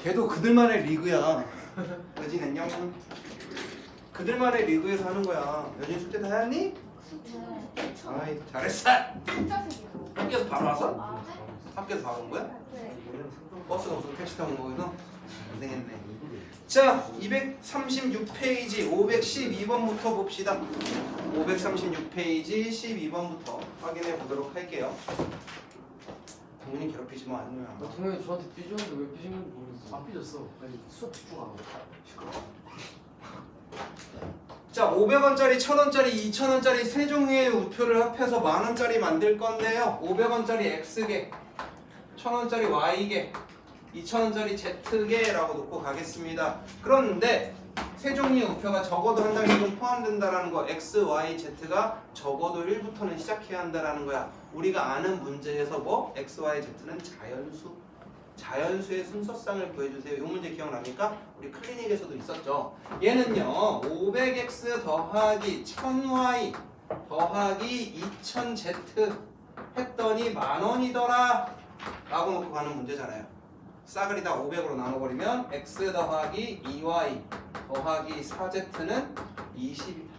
걔도 그들만의 리그야. 여진 안녕. 그들만의 리그에서 하는 거야. 여진 숙제 다 했니? 네. 아이 잘했어. 진짜색이요. 학교에서 바로 왔어? 아, 학교에서 바로 온 거야? 네. 버스가 없어서 택시 타고 온 거여서 안 되겠네. 자, 236페이지 512번부터 봅시다. 536페이지 12번부터 확인해 보도록 할게요. 당연히 괴롭히지 마, 아니면. 당연히 저한테 삐졌는데 왜 삐진 건지 모르겠어. 안 삐졌어. 아니 수업 집중 안 하고 시끄러워. 자, 500원짜리, 1000원짜리, 2000원짜리 세 종류의 우표를 합해서 만원짜리 만들 건데요. 500원짜리 X개, 1000원짜리 Y개, 2000원짜리 Z개라고 놓고 가겠습니다. 그런데 세 종류의 우표가 적어도 한 단계는 포함된다라는 거, X, Y, Z가 적어도 1부터는 시작해야 한다라는 거야. 우리가 아는 문제에서 뭐? X, Y, Z는 자연수. 자연수의 순서쌍을 구해주세요. 이 문제 기억납니까? 우리 클리닉에서도 있었죠. 얘는요 500x 더하기 1000y 더하기 2000z 했더니 만원이더라 라고 놓고 가는 문제잖아요. 싸그리 다 500으로 나눠버리면 x 더하기 2y 더하기 4z는 20이다.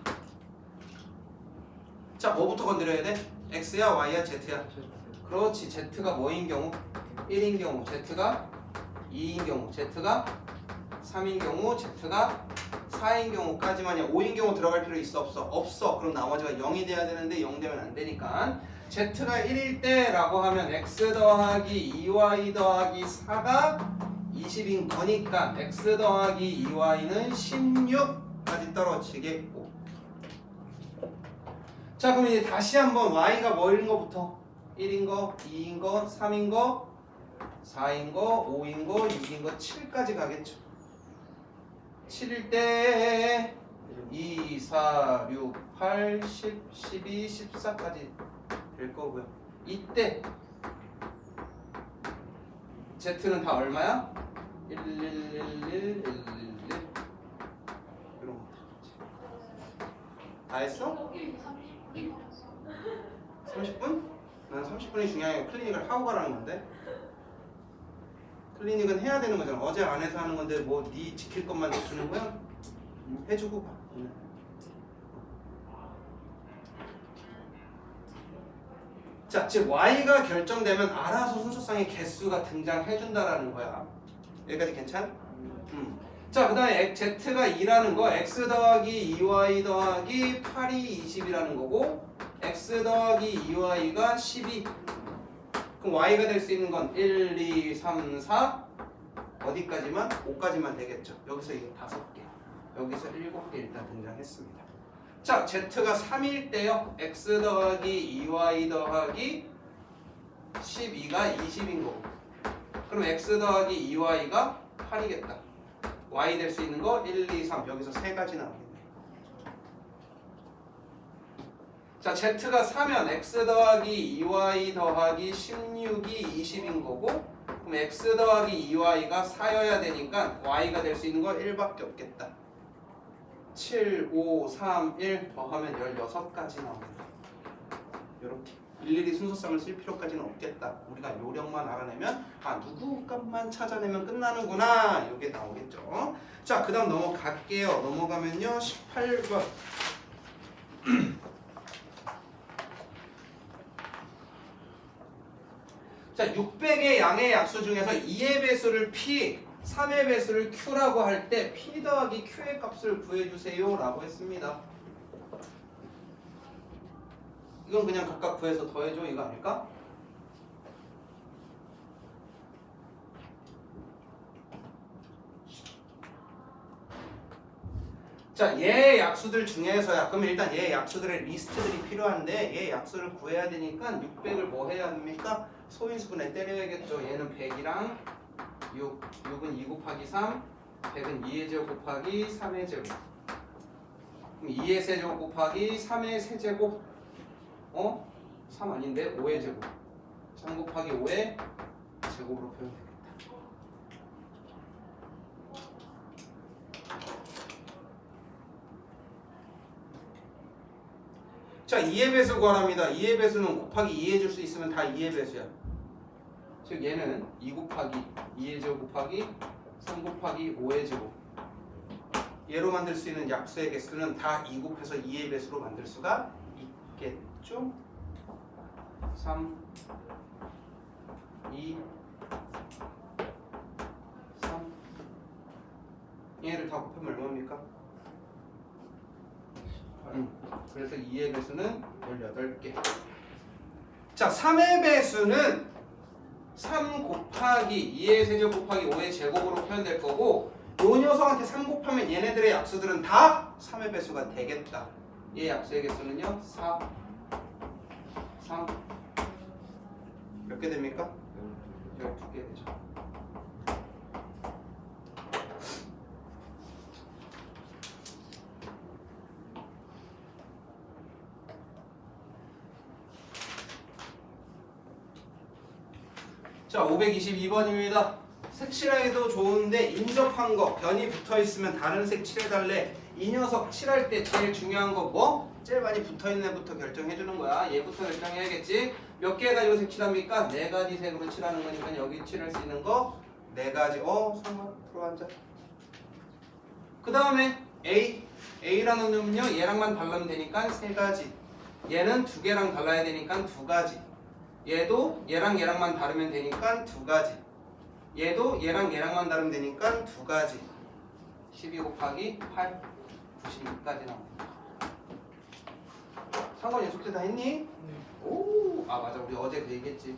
자, 뭐부터 건드려야 돼? x야 y야 z야? 그렇지. z가 뭐인 경우? 1인 경우, Z가 2인 경우, Z가 3인 경우, Z가 4인 경우까지만이야. 5인 경우 들어갈 필요 있어 없어? 없어. 그럼 나머지가 0이 돼야 되는데 0 되면 안 되니까 Z가 1일 때라고 하면 X 더하기 2Y 더하기 4가 20인 거니까 X 더하기 2Y는 16까지 떨어지겠고. 자, 그럼 이제 다시 한번 Y가 뭐인 거부터 1인 거, 2인 거, 3인 거, 4인 거, 5인 거, 6인 거, 7까지 가겠죠. 7일 때 2, 4, 6, 8, 10, 12, 14까지 될 거고요. 이때 Z는 다 얼마야? 1, 1, 1, 1, 1, 1, 1 이런 거 다 했어? 30분? 난 30분이 중요해. 클리닉을 하고 가라는 건데. 클리닉은 해야 되는 거잖아. 어제 안 해서 하는 건데 뭐 네 지킬 것만 주는 거야? 해주고 가. 자, 즉 Y가 결정되면 알아서 순서상의 개수가 등장해준다라는 거야. 여기까지 괜찮? 자, 그 다음에 Z가 2라는 거 X 더하기 2Y 더하기 8이 20이라는 거고 X 더하기 2Y가 12. 그럼 Y가 될 수 있는 건 1, 2, 3, 4 어디까지만? 5까지만 되겠죠. 여기서 이거 5개, 여기서 7개 일단 등장했습니다. 자, Z가 3일 때요. X 더하기 2Y 더하기 12가 20인 거고 그럼 X 더하기 2Y가 8이겠다. Y 될 수 있는 거 1, 2, 3 여기서 3가지 나오겠네. 자, Z가 4면 X 더하기 2Y 더하기 16이 20인 거고 그럼 X 더하기 2Y가 4여야 되니까 Y가 될 수 있는 거 1밖에 없겠다. 7, 5, 3, 1 더하면 16가지 나옵니다. 이렇게 일일이 순서상을 쓸 필요까지는 없겠다. 우리가 요령만 알아내면 누구 값만 찾아내면 끝나는구나 이게 나오겠죠. 자, 그 다음 넘어갈게요. 넘어가면요 18번 자, 600의 양의 약수 중에서 2의 배수를 P, 3의 배수를 Q라고 할 때 P 더하기 Q의 값을 구해주세요 라고 했습니다. 이건 그냥 각각 구해서 더해줘 이거 아닐까? 자, 얘의 약수들 중에서야 그럼 일단 얘의 약수들의 리스트들이 필요한데 얘의 약수를 구해야 되니까 600을 뭐 해야 합니까? 소인수분해 때려야겠죠. 얘는 100이랑 6, 6은 2 곱하기 3, 100은 2의 제곱 곱하기 3의 제곱. 그럼 2의 세제곱 곱하기 3의 세제곱 3 아닌데? 5의 제곱 3 곱하기 5의 제곱으로 표현되겠다. 자, 2의 배수 구하랍니다. 2의 배수는 곱하기 2 해줄 수 있으면 다 2의 배수야. 즉 얘는 2 곱하기 2의 제곱 곱하기 3 곱하기 5의 제곱. 얘로 만들 수 있는 약수의 개수는 다 2 곱해서 2의 배수로 만들 수가 있겠죠? 3 2 3 얘를 다 곱하면 얼마입니까? 그래서 2의 배수는 18개. 자, 3의 배수는 3 곱하기 2의 세제곱 곱하기 5의 제곱으로 표현될 거고, 요 녀석한테 3 곱하면 얘네들의 약수들은 다 3의 배수가 되겠다. 얘 약수의 개수는요 4 3 몇 개 됩니까? 12개 되죠. 자, 522번입니다. 색칠해도 좋은데 인접한 거 변이 붙어있으면 다른 색 칠해달래. 이 녀석 칠할 때 제일 중요한 거 뭐? 제일 많이 붙어있는 애부터 결정해주는 거야. 얘부터 결정해야겠지. 몇 개 가지고 색칠합니까? 4가지 색으로 칠하는 거니까 여기 칠할 수 있는 거 4가지. 상관 들어앉아. 그 다음에 A라는 놈은요 얘랑만 달라면 되니까 3가지. 얘는 2개랑 달라야 되니까 2가지. 얘도 얘랑만 다르면 되니까 2가지. 얘도 얘랑만 다르면 되니까 2가지. 12 곱하기 8 96까지 나옵니다. 상관이 숙제 다 했니? 네. 오, 맞아, 우리 어제 그 얘기했지.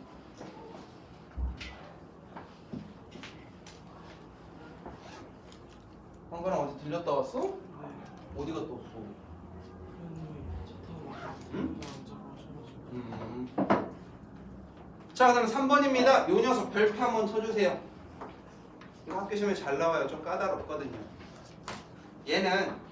상관아 어제 들렸다 왔어? 네. 어디 갔다 왔어? 응? 자, 그다음 3번입니다. 요 녀석 별표 한번 쳐주세요. 이거 학교 시험에 잘 나와요. 좀 까다롭거든요. 얘는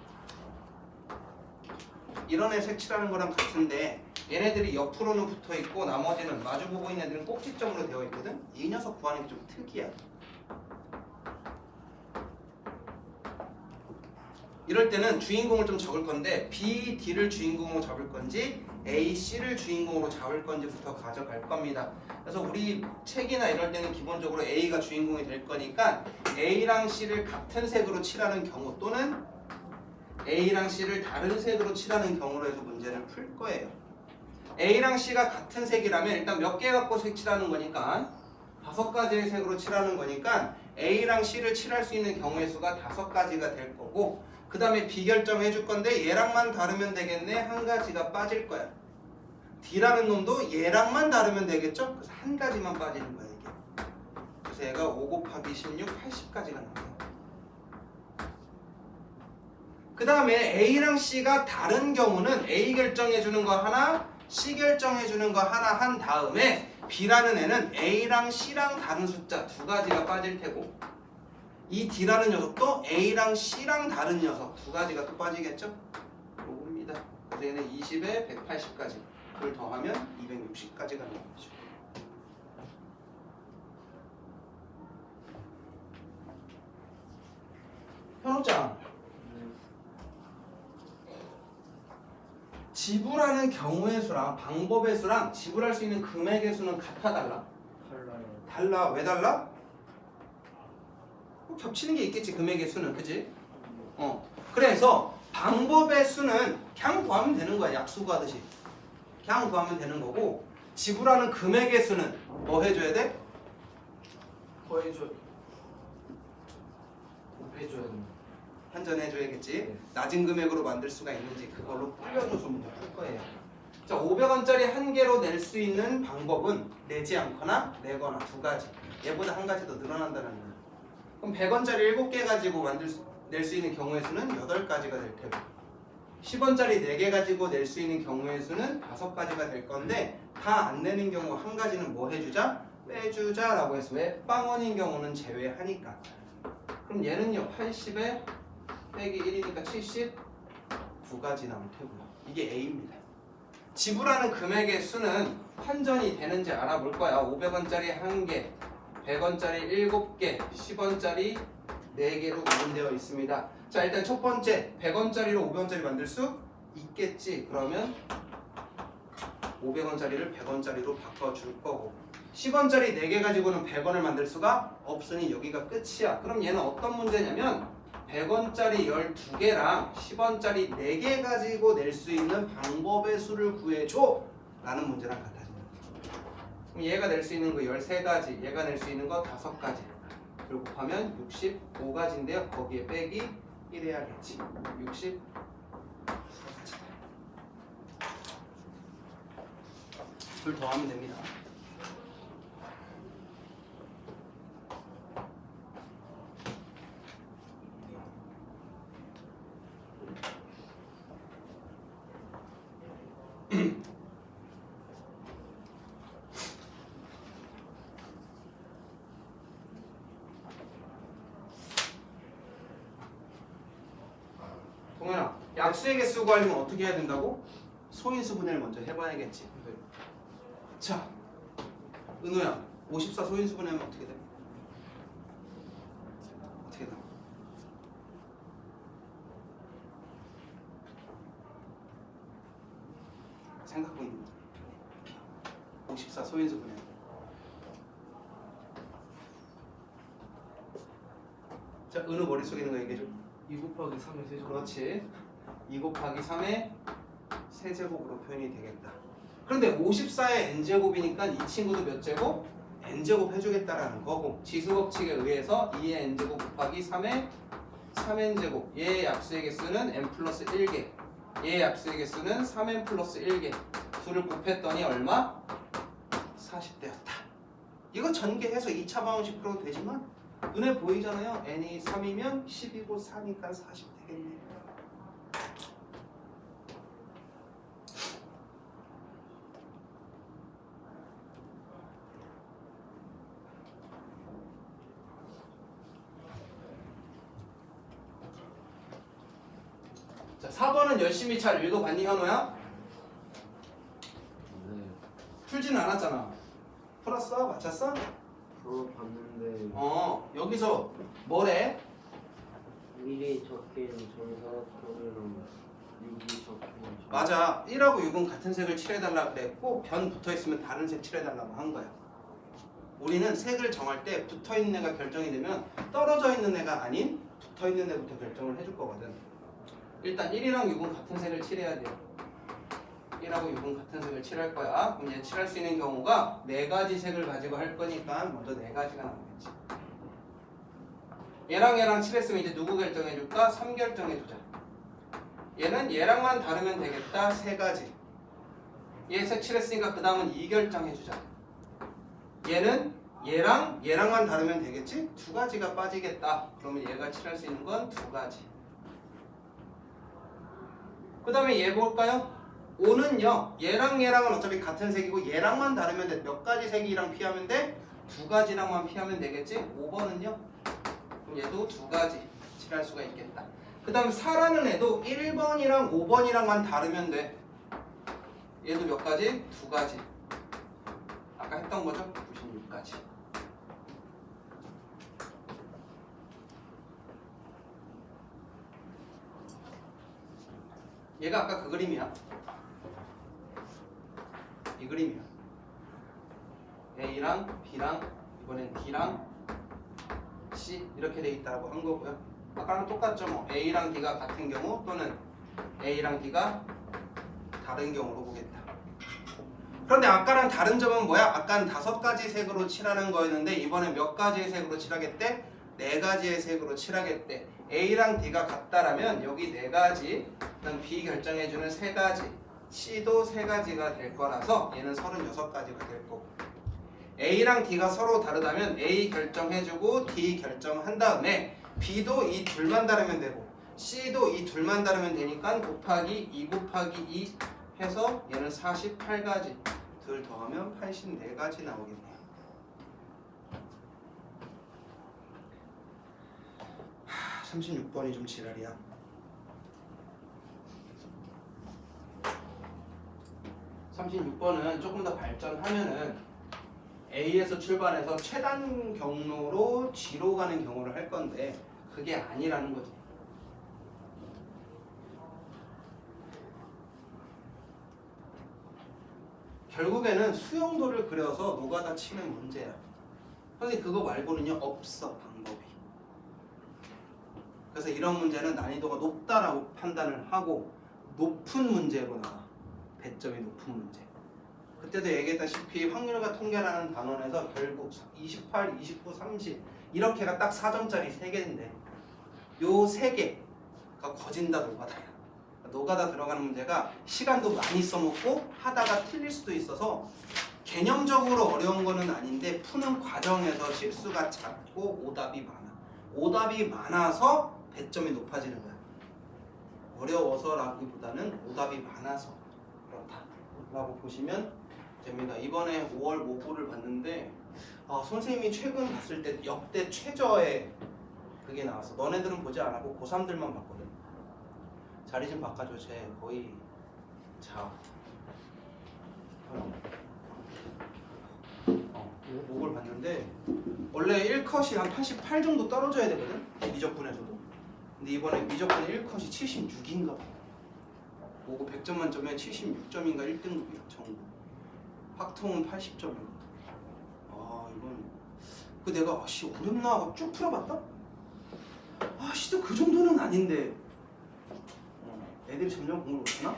이런 애 색칠하는 거랑 같은데 얘네들이 옆으로는 붙어 있고 나머지는 마주보고 있는 애들은 꼭지점으로 되어 있거든. 이 녀석 구하는 게 좀 특이야. 이럴 때는 주인공을 좀 적을 건데 B, D를 주인공으로 잡을 건지 A, C를 주인공으로 잡을 건지부터 가져갈 겁니다. 그래서 우리 책이나 이럴 때는 기본적으로 A가 주인공이 될 거니까 A랑 C를 같은 색으로 칠하는 경우 또는 A랑 C를 다른 색으로 칠하는 경우로 해서 문제를 풀 거예요. A랑 C가 같은 색이라면 일단 몇 개 갖고 색칠하는 거니까 5가지의 색으로 칠하는 거니까 A랑 C를 칠할 수 있는 경우의 수가 5가지가 될 거고, 그 다음에 비결점 해줄 건데 얘랑만 다르면 되겠네. 한 가지가 빠질 거야. D라는 놈도 얘랑만 다르면 되겠죠? 그래서 한 가지만 빠지는 거야 이게. 그래서 얘가 5 곱하기 16, 80까지가 나와요. 그 다음에 A랑 C가 다른 경우는 A 결정해주는 거 하나, C 결정해주는 거 하나 한 다음에 B라는 애는 A랑 C랑 다른 숫자 2가지가 빠질 테고, 이 D라는 녀석도 A랑 C랑 다른 녀석 2가지가 또 빠지겠죠? 요겁니다. 그래서 얘는 20에 180까지 그걸 더하면 260까지가 나오는 거죠. 현호장, 지불하는 경우의 수랑 방법의 수랑 지불할 수 있는 금액의 수는 같아 달라? 달라요. 달라. 왜 달라? 꼭 겹치는 게 있겠지, 금액의 수는. 그지? 그래서 방법의 수는 그냥 구하면 되는 거야. 약수 구하듯이 그냥 구하면 되는 거고, 지불하는 금액의 수는 뭐 해줘야 돼? 더해줘. 곱해줘야 된다. 환전해줘야겠지. 네. 낮은 금액으로 만들 수가 있는지 그걸로 불려줘서 문제 풀 거예요. 자, 500원짜리 한 개로 낼 수 있는 방법은 내지 않거나 내거나 2가지. 얘보다 한 가지 더 늘어난다는 거예요. 그럼 100원짜리 7개 가지고 낼 수 있는 경우의 수는 8가지가 될 테고, 10원짜리 4개 가지고 낼 수 있는 경우의 수는 5가지가 될 건데, 다 안 내는 경우 한 가지는 뭐 해주자? 빼주자라고 해서 왜? 빵원인 경우는 제외하니까. 그럼 얘는요 80에 빼기 1이니까 79가지 나올 테고요. 이게 A입니다. 지불하는 금액의 수는 환전이 되는지 알아볼 거야. 500원짜리 1개, 100원짜리 7개, 10원짜리 4개로 구분되어 있습니다. 자, 일단 첫 번째 100원짜리로 500원짜리 만들 수 있겠지. 그러면 500원짜리를 100원짜리로 바꿔줄 거고, 10원짜리 4개 가지고는 100원을 만들 수가 없으니 여기가 끝이야. 그럼 얘는 어떤 문제냐면 100원짜리 12개랑 10원짜리 4개 가지고 낼 수 있는 방법의 수를 구해줘 라는 문제랑 같아진다. 그럼 얘가 낼 수 있는 거 13가지, 얘가 낼 수 있는 거 5가지. 그리고 곱하면 65가지인데요. 거기에 빼기 1 해야겠지. 60 둘 더하면 됩니다. 동현아, 약수의 개수 구하려면 어떻게 해야 된다고? 소인수 분해를 먼저 해봐야겠지. 네. 자, 은우야, 54 소인수 분해하면 어떻게 돼? 어떻게 돼? 생각하고 있는 거죠. 54 소인수 분해. 자, 은우 머릿속에 있는 거 얘기해줘. 2 곱하기 3의 세제곱. 그렇지. 2 곱하기 3의 세제곱으로 표현이 되겠다. 그런데 54의 n제곱이니까 이 친구도 몇 제곱? n제곱 해주겠다라는 거고, 지수법칙에 의해서 2의 n제곱 곱하기 3의 3n제곱, 얘의 약수의 개수는 n 플러스 1개, 얘의 약수의 개수는 3n 플러스 1개, 둘을 곱했더니 얼마? 40대였다. 이거 전개해서 2차 방정식 풀어도 되지만 눈에 보이잖아요. n이 3이면 10이고 4니까 40 되겠네. 자, 4번은 열심히 잘 읽어봤니, 현우야? 네. 풀지는 않았잖아. 풀었어? 맞췄어? 풀어봤는데 여기서 뭐래? 미리 적힌 정사각형이랑 6이 적힌 맞아. 1하고 6은 같은 색을 칠해달라 그랬고 변 붙어있으면 다른 색 칠해달라고 한 거야. 우리는 색을 정할 때 붙어있는 애가 결정이 되면 떨어져 있는 애가 아닌 붙어있는 애부터 결정을 해줄 거거든. 일단 1이랑 6은 같은 색을 칠해야 돼요. 1하고 6은 같은 색을 칠할 거야. 그럼 얘 칠할 수 있는 경우가 4가지 색을 가지고 할 거니까 먼저 4가지가 나오겠지. 얘랑 얘랑 칠했으면 이제 누구 결정해줄까? 3 결정해주자. 얘는 얘랑만 다르면 되겠다. 3가지. 얘 색 칠했으니까 그 다음은 2 결정해주자. 얘는 얘랑만 다르면 되겠지? 2가지가 빠지겠다. 그러면 얘가 칠할 수 있는 건 2가지. 그 다음에 얘 볼까요? 5는요. 얘랑은 어차피 같은 색이고 얘랑만 다르면 돼. 몇 가지 색이랑 피하면 돼? 2가지랑만 피하면 되겠지? 5번은요. 그럼 얘도 2가지 칠할 수가 있겠다. 그 다음 4라는 애도 1번이랑 5번이랑만 다르면 돼. 얘도 몇 가지? 2가지. 아까 했던 거죠? 96가지. 얘가 아까 그 그림이야. 이 그림이야. A랑 B랑 이번엔 D랑 C 이렇게 돼 있다고 한 거고요. 아까랑 똑같죠. 뭐 A랑 D가 같은 경우 또는 A랑 D가 다른 경우로 보겠다. 그런데 아까랑 다른 점은 뭐야? 아까는 5가지 색으로 칠하는 거였는데 이번엔 몇 가지의 색으로 칠하겠대? 4가지의 색으로 칠하겠대. A랑 D가 같다라면 여기 4가지, 그다음 B 결정해주는 3가지, C도 3가지가 될 거라서 얘는 36가지가 될 거고, A랑 D가 서로 다르다면 A 결정해주고 D 결정한 다음에 B도 이 둘만 다르면 되고 C도 이 둘만 다르면 되니까 곱하기 2 곱하기 2 해서 얘는 48가지, 둘 더하면 84가지 나오겠네요. 36번이 좀 지랄이야. 36번은 조금 더 발전하면은 A에서 출발해서 최단 경로로 G로 가는 경우를 할 건데 그게 아니라는 거지. 결국에는 수용도를 그려서 노가다 치는 문제야. 선생님 그거 말고는요 없어 방법이. 그래서 이런 문제는 난이도가 높다라고 판단을 하고 높은 문제로 나와. 배점이 높은 문제. 그때도 얘기했다시피 확률과 통계라는 단원에서 결국 28, 29, 30 이렇게가 딱 4점짜리 3개인데 요 3개가 거진다 노가다야. 노가다 들어가는 문제가 시간도 많이 써먹고 하다가 틀릴 수도 있어서 개념적으로 어려운 거는 아닌데 푸는 과정에서 실수가 잦고 오답이 많아. 오답이 많아서 배점이 높아지는 거야. 어려워서라기보다는 오답이 많아서 그렇다라고 보시면 됩니다. 이번에 5월 모고를 봤는데 선생님이 최근 봤을 때 역대 최저의 그게 나왔어. 너네들은 보지 않았고 고3들만 봤거든. 자리 좀 바꿔줘. 쟤 거의 자 목을 봤는데 원래 1컷이 한 88 정도 떨어져야 되거든 미적분에서도. 근데 이번에 미적분 1컷이 76인가 봐. 모고 100점 만점에 76점인가 1등급이야 전국. 확통은 80점이고. 이건 내가 어렵나 하고 쭉 풀어봤다? 진짜 그 정도는 아닌데 애들이 점점 공부를 못하나?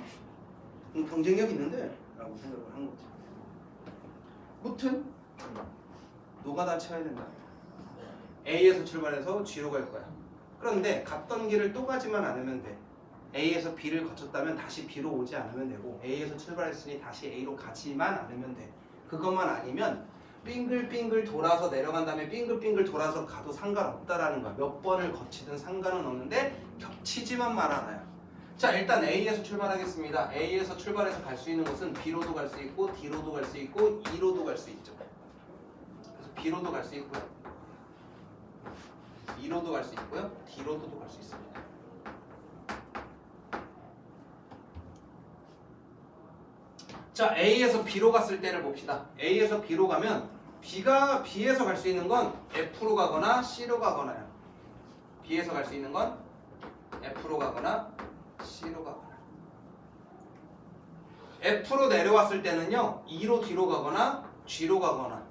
경쟁력 있는데? 라고 생각을 한 거지. 무튼 노가다 쳐야 된다. A에서 출발해서 G로 갈 거야. 그런데 갔던 길을 또 가지만 않으면 돼. A에서 B를 거쳤다면 다시 B로 오지 않으면 되고 A에서 출발했으니 다시 A로 가지만 않으면 돼. 그것만 아니면 빙글빙글 돌아서 내려간 다음에 빙글빙글 돌아서 가도 상관없다라는 거야. 몇 번을 거치든 상관은 없는데 겹치지만 말아놔요. 자, 일단 A에서 출발하겠습니다. A에서 출발해서 갈 수 있는 곳은 B로도 갈 수 있고 D로도 갈 수 있고 E로도 갈 수 있죠. 그래서 B로도 갈 수 있고요. E로도 갈 수 있고요. D로도 갈 수 있습니다. 자, A에서 B로 갔을 때를 봅시다. A에서 B로 가면 B가 B에서 갈 수 있는 건 F로 가거나 C로 가거나요. B에서 갈 수 있는 건 F로 가거나 C로 가거나. F로 내려왔을 때는요, E로 D로 가거나 G로 가거나.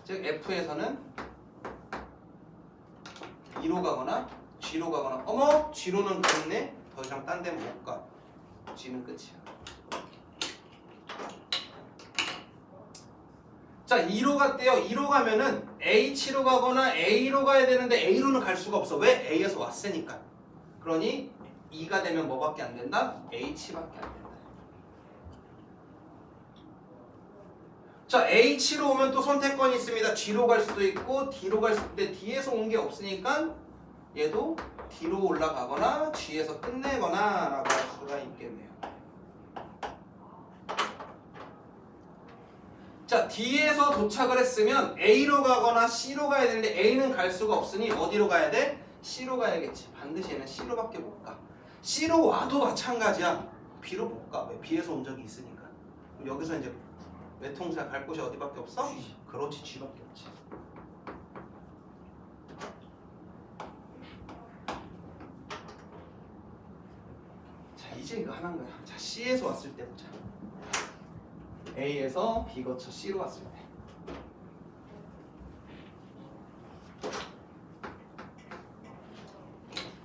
즉 F에서는 E로 가거나 G로 가거나. 어머, G로는 끝내. 더 이상 딴 데 못 가. G는 끝이야. 자, 2로 갔대요. 2로 가면은 H로 가거나 A로 가야 되는데 A로는 갈 수가 없어. 왜? A에서 왔으니까. 그러니 2가 되면 뭐밖에 안 된다? H밖에 안 된다. 자, H로 오면 또 선택권이 있습니다. G로 갈 수도 있고 D로 갈 수도 있는데 D에서 온 게 없으니까 얘도 D로 올라가거나 G에서 끝내거나 라고 할 수가 있겠네요. 자, D에서 도착을 했으면 A로 가거나 C로 가야 되는데 A는 갈 수가 없으니 어디로 가야 돼? C로 가야겠지. 반드시 얘는 C로밖에 못 가. C로 와도 마찬가지야. B로 못 가. 왜? B에서 온 적이 있으니까. 그럼 여기서 이제 외통사 갈 곳이 어디밖에 없어? G. 그렇지, G밖에 없지. 자, 이제 이거 하나인 거야. 자, C에서 왔을 때 보자. A에서 B 거쳐 C로 왔을 때.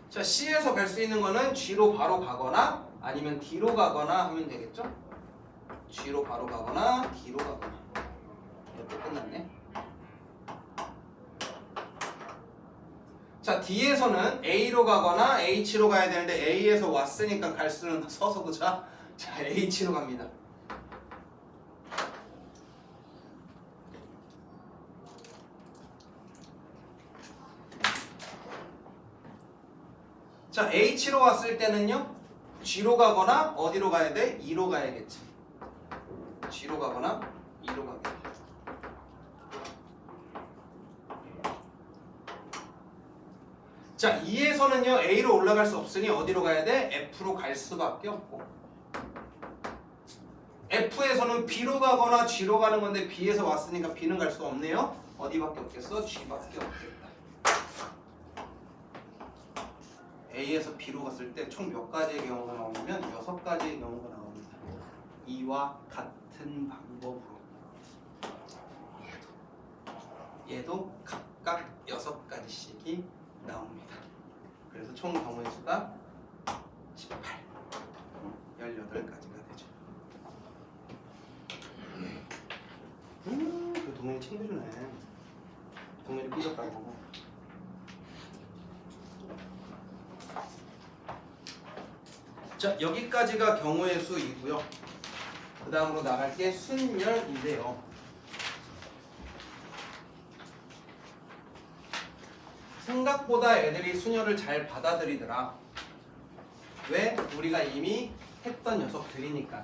자, C에서 갈 수 있는 거는 G로 바로 가거나 아니면 D로 가거나 하면 되겠죠? G로 바로 가거나 D로 가거나. 이렇게 끝났네. 자, D에서는 A로 가거나 H로 가야 되는데 A에서 왔으니까 갈 수는 서서 보자. 자, H로 갑니다. 자, H로 왔을 때는요, G로 가거나 어디로 가야 돼? E로 가야겠지. G로 가거나 E로 가겠지. 자, 2에서는요 A로 올라갈 수 없으니 어디로 가야 돼? F로 갈 수밖에 없고, F에서는 B로 가거나 G로 가는 건데 B에서 왔으니까 B는 갈 수 없네요. 어디밖에 없겠어? G밖에 없겠다. A에서 B로 갔을 때 총 몇 가지의 경우가 나오냐면 6가지의 경우가 나옵니다. 이와 같은 같은 방법으로 얘도 각각 6가지씩이 나옵니다. 그래서 총 경우의 수가 18, 18가지가 되죠. 그 동현이 챙겨주네. 동현이 삐졌다고. 자, 여기까지가 경우의 수이고요. 그 다음으로 나갈 게 순열인데요. 생각보다 애들이 순열을 잘 받아들이더라. 왜? 우리가 이미 했던 녀석들이니까.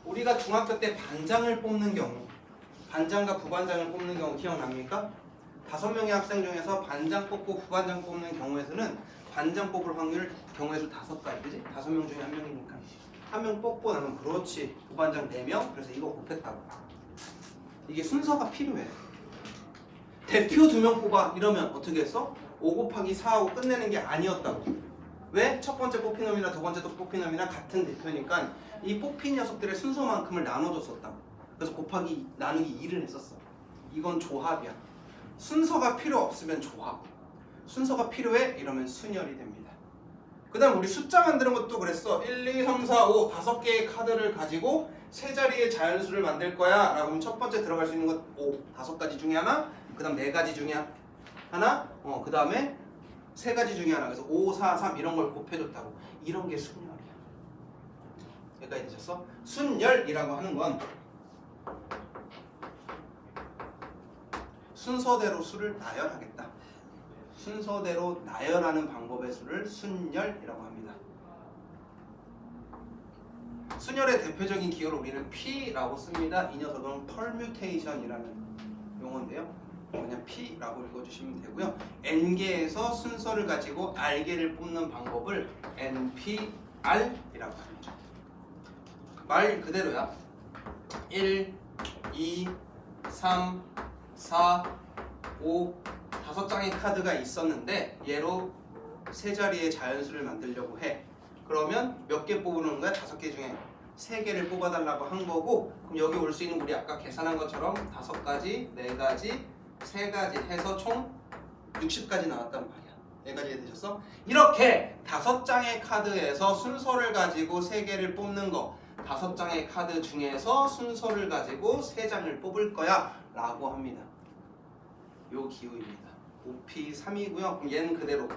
우리가 중학교 때 반장을 뽑는 경우, 반장과 부반장을 뽑는 경우 기억납니까? 5명의 학생 중에서 반장 뽑고 부반장 뽑는 경우에서는 반장 뽑을 확률 경우의 수 5가지, 그지? 5명 중에 1명이니까. 1명 뽑고 나면 그렇지. 부반장 4명? 그래서 이거 곱했다고. 이게 순서가 필요해. 대표 2명 뽑아 이러면 어떻게 했어? 5 곱하기 4 하고 끝내는 게 아니었다고. 왜? 첫 번째 뽑힌 놈이나 두 번째 또 뽑힌 놈이나 같은 대표니까 이 뽑힌 녀석들의 순서만큼을 나눠줬었다고. 그래서 곱하기 나누기 2를 했었어. 이건 조합이야. 순서가 필요 없으면 조합. 순서가 필요해? 이러면 순열이 됩니다. 그 다음 우리 숫자 만드는 것도 그랬어. 1, 2, 3, 4, 5 5개의 카드를 가지고 세 자리의 자연수를 만들 거야 라고 하면 첫 번째 들어갈 수 있는 건 5, 5가지 중에 하나, 그 다음 4가지 중에 하나, 그 다음에 3가지 중에 하나. 그래서 5, 4, 3 이런 걸 곱해줬다고. 이런 게 순열이야. 여기까지 되셨어? 순열이라고 하는 건 순서대로 수를 나열하겠다. 순서대로 나열하는 방법의 수를 순열이라고 합니다. 순열의 대표적인 기호를 우리는 P라고 씁니다. 이 녀석은 permutation이라는 용어인데요. 그냥 P라고 읽어주시면 되고요. N개에서 순서를 가지고 R개를 뽑는 방법을 NPR이라고 합니다. 말 그대로야. 1, 2, 3, 4, 5 5장의 카드가 있었는데 얘로 세 자리의 자연수를 만들려고 해. 그러면 몇 개 뽑는 거야? 5개 중에 3개를 뽑아달라고 한 거고, 그럼 여기 올 수 있는 우리 아까 계산한 것처럼 5가지, 4가지, 3가지 해서 총 60까지 나왔단 말이야. 여기까지 되셨어? 이렇게 5장의 카드에서 순서를 가지고 3개를 뽑는 거, 5장의 카드 중에서 순서를 가지고 3장을 뽑을 거야 라고 합니다. 요 기호입니다. 5P3이고요. 그럼 얘는 그대로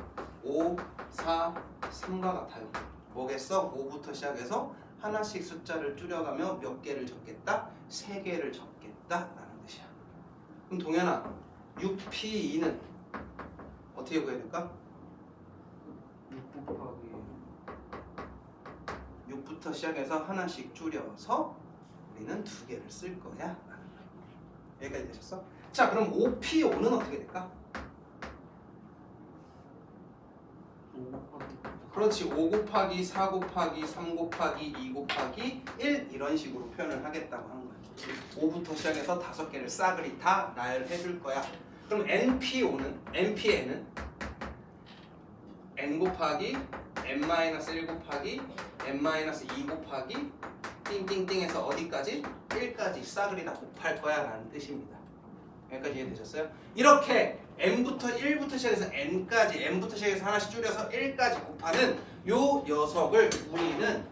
5, 4, 3과 같아요. 뭐겠어? 5부터 시작해서 하나씩 숫자를 줄여가며 몇 개를 적겠다? 3개를 적겠다 라는 뜻이야. 그럼 동현아, 6P2는 어떻게 구해야 될까? 6 곱하기 6부터 시작해서 하나씩 줄여서 우리는 2개를 쓸 거야 라는 거야. 여기까지 되셨어? 자, 그럼 5P5는 어떻게 될까? 5 곱하기 그렇지. 5 곱하기 4 곱하기 3 곱하기 2 곱하기 1 이런 식으로 표현을 하겠다고 하는 거야. 5부터 시작해서 5개를 싸그리 다 나열해 줄 거야. 그럼 NPN은 n 곱하기 n-1 곱하기 n-2 곱하기 띵띵띵에서 어디까지? 1까지 싸그리 다 곱할 거야 라는 뜻입니다. 여기까지 이해되셨어요? 이렇게 n부터 1부터 시작해서 n까지, n부터 시작해서 하나씩 줄여서 1까지 곱하는 요 녀석을 우리는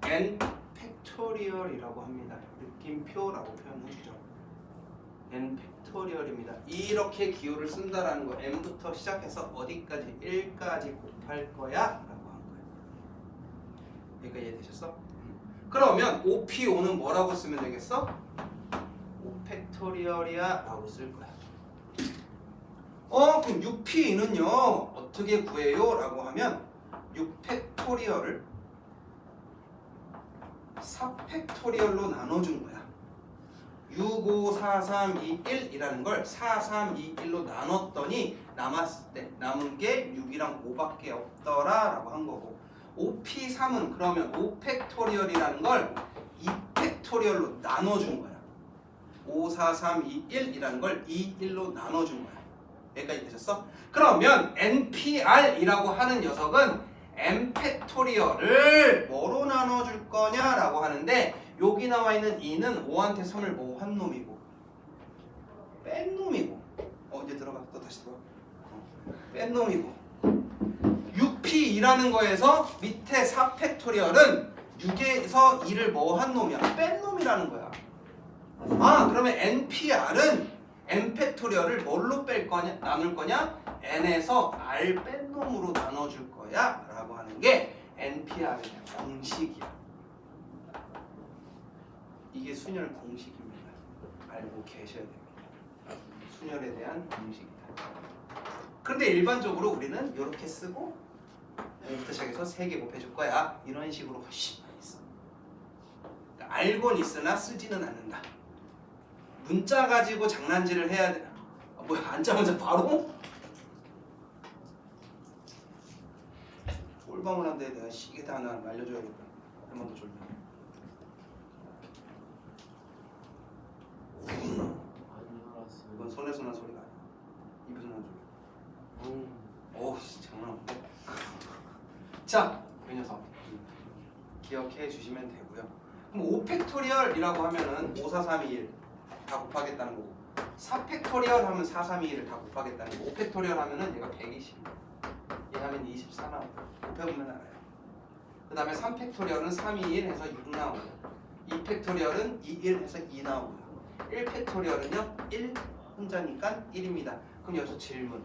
n 팩토리얼이라고 합니다. 느낌표라고 표현해주죠. n 팩토리얼입니다. 이렇게 기호를 쓴다라는 거, n부터 시작해서 어디까지? 1까지 곱할 거야 라고 한 거예요. 여기까지 이해되셨어? 그러면 5P5는 뭐라고 쓰면 되겠어? 5팩토리얼이야 라고 쓸 거야. 그럼 6P2는요 어떻게 구해요? 라고 하면 6팩토리얼을 4팩토리얼로 나눠준 거야. 6, 5, 4, 3, 2, 1이라는 걸 4, 3, 2, 1로 나눴더니 남았을 때 남은 게 6이랑 5밖에 없더라 라고 한 거고, 5P3은 그러면 5팩토리얼이라는 걸 2팩토리얼로 나눠준 거야. 5, 4, 3, 2, 1이라는 걸 2, 1로 나눠준 거야. 여기까지 되셨어? 그러면 NPR이라고 하는 녀석은 n 팩토리얼을 뭐로 나눠줄 거냐라고 하는데 여기 나와 있는 2는 5한테 3을 뭐 한 놈이고 뺀 놈이고 이제 들어가 또 다시 들어가 뺀 놈이고 6p2라는 거에서 밑에 4 팩토리얼은 6에서 2를 뭐 한 놈이야 뺀 놈이라는 거야. 그러면 npr은 n 팩토리얼을 뭘로 뺄 거냐 나눌 거냐 n에서 r 뺀 놈으로 나눠줄 거야 라고 하는 게 npr의 공식이야. 이게 순열 공식입니다. 알고 계셔야 됩니다. 순열에 대한 공식이다. 그런데 일반적으로 우리는 이렇게 쓰고 5부터 시작해서 3개 곱해줄 거야 이런 식으로 훨씬 많이 써. 그러니까 알고는 있으나 쓰지는 않는다. 문자 가지고 장난질을 해야 돼. 뭐야 앉자마자 바로? 꼴방을 한데 내가 시계 다 하나 알려줘야겠다. 한 번 더 졸려. 이건 손에서 난 소리가 아니야. 입에서 난 소리. 어우 장난 없네. 자, 이 녀석 기억해 주시면 되고요. 그럼 5팩토리얼이라고 하면은 5, 4, 3, 2, 1 다 곱하겠다는 거고 4팩토리얼 하면 4, 3, 2, 1을 다 곱하겠다는 거고 5팩토리얼 하면은 얘가 120 얘 하면 24 나오고 곱해보면 알아요. 그 다음에 3팩토리얼은 3, 2, 1 해서 6 나오고 2팩토리얼은 2, 1 해서 2 나오고요. 1팩토리얼은요 1 혼자니까 1입니다. 그럼 여기서 질문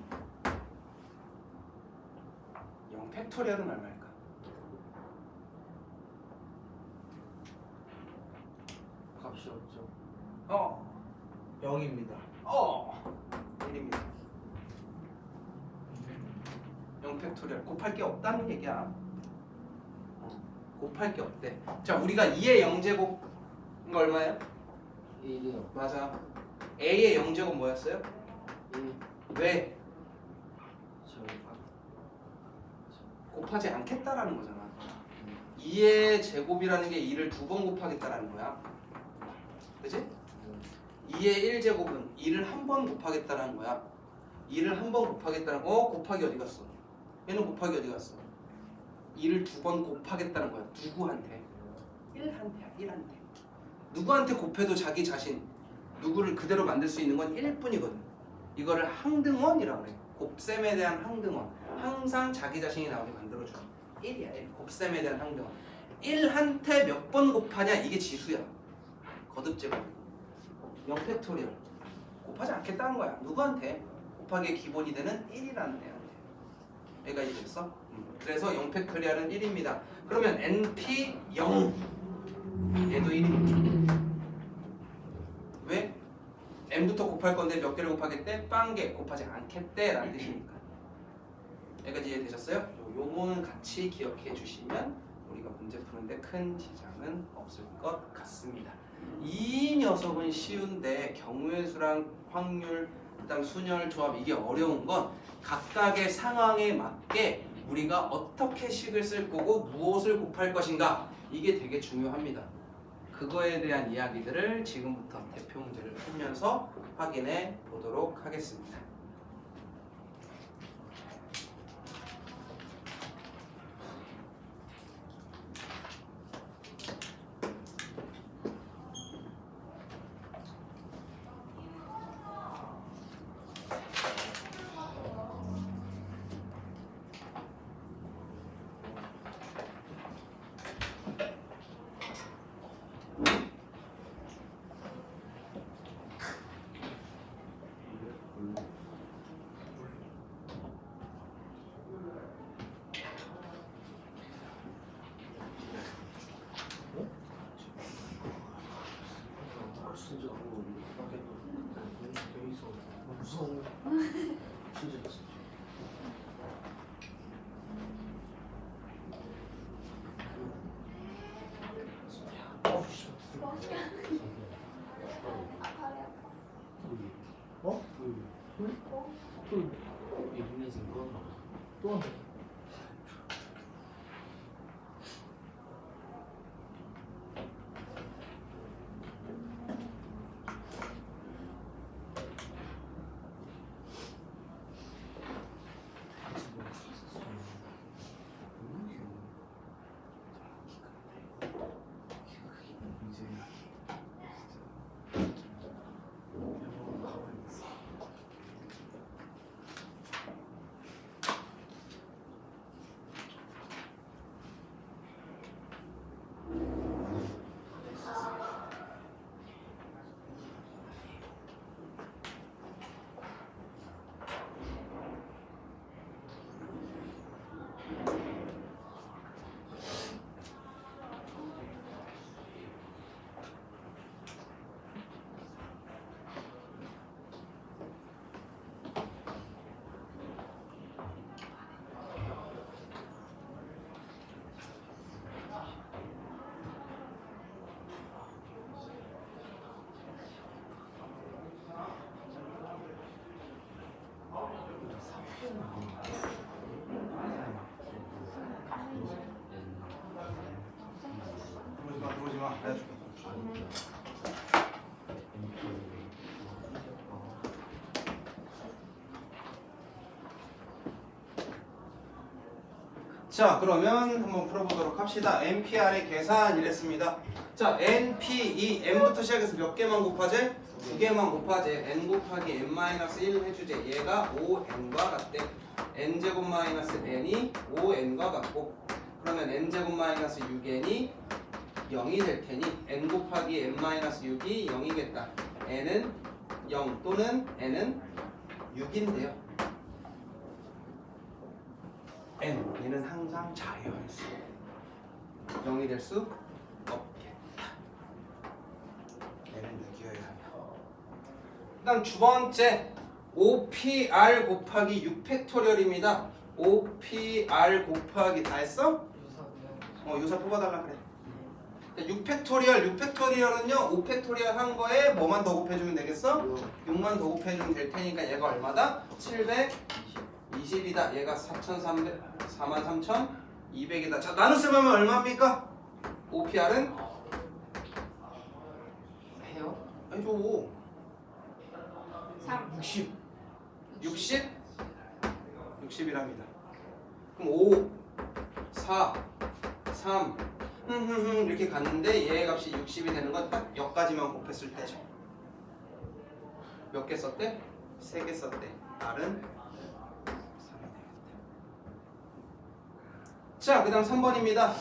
0팩토리얼은 얼마일까? 값이 없죠. 0입니다. 1입니다. 0팩토리얼 곱할 게 없다는 얘기야. 곱할 게 없대. 자, 우리가 2의 0제곱인 거 얼마예요? 1이요. 맞아. A의 0제곱 뭐였어요? 1. 왜? 저기 곱하지 않겠다라는 거잖아. 2의 제곱이라는 게 2를 2번 곱하겠다라는 거야. 그치? 2의 1제곱은 2를 한 번 곱하겠다라는 거야. 2를 한 번 곱하겠다는 거. 곱하기 어디 갔어? 얘는 곱하기 어디 갔어? 2를 2번 곱하겠다는 거야. 누구한테? 1한테야. 1한테. 누구한테 곱해도 자기 자신 누구를 그대로 만들 수 있는 건 1뿐이거든. 이거를 항등원이라고 그래. 곱셈에 대한 항등원. 항상 자기 자신이 나오게 만들어줘. 1이야. 1. 곱셈에 대한 항등원. 1한테 몇 번 곱하냐 이게 지수야. 거듭제곱. 0팩토리얼. 곱하지 않겠다는 거야. 누구한테? 곱하기의 기본이 되는 1이라는 애한테. 얘가 이해됐어? 그래서 0팩토리얼은 1입니다. 그러면 NP 0 얘도 1입니다. 왜? n부터 곱할 건데 몇 개를 곱하겠대? 빵개 곱하지 않겠대 라는 뜻이니까. 여기까지 이해되셨어요? 요거는 같이 기억해 주시면 우리가 문제 푸는데 큰 지장은 없을 것 같습니다. 이 녀석은 쉬운데 경우의 수랑 확률 그다음 순열 조합 이게 어려운 건 각각의 상황에 맞게 우리가 어떻게 식을 쓸 거고 무엇을 곱할 것인가 이게 되게 중요합니다. 그거에 대한 이야기들을 지금부터 대표 문제를 풀면서 확인해 보도록 하겠습니다. 진짜 밖에 돼 있어. 무서워. 진짜 진짜. 또 알려줄게. 자, 그러면 한번 풀어보도록 합시다. NPR의 계산 이랬습니다. 자, NP 이 N부터 시작해서 몇 개만 곱하지? 두 개만 곱하지. N 곱하기 N-1 해주지. 얘가 5N과 같대. N제곱 마이너스 N이 5N과 같고, 그러면 N제곱 마이너스 6N이 0이 될 테니 N 곱하기 N-6이 0이겠다. N은 0 또는 N은 6인데요. N, 얘는 항상 자연수. 0이 될 수 없겠다. N은 6이어야 하며. 그 다음 두 번째 5PR 곱하기 6팩토리얼입니다. 5PR 곱하기 다 했어? 유사 뽑아달라 그래. 6팩토리얼은요 5팩토리얼 한 거에 뭐만 더 곱해주면 되겠어? 6만 더 곱해주면 될 테니까 얘가 얼마다? 720이다. 얘가 43,200이다. 자, 나눗셈하면 얼마입니까? OPR은? 해요? 해줘. 60. 60? 60이랍니다. 그럼 5, 4, 3 이렇게 갔는데 얘 값이 60이 되는 건 딱 여기까지만 곱했을 때죠. 몇 개 썼대? 3개 썼대. R은 3이 되겠다. 자, 그 다음 3번입니다.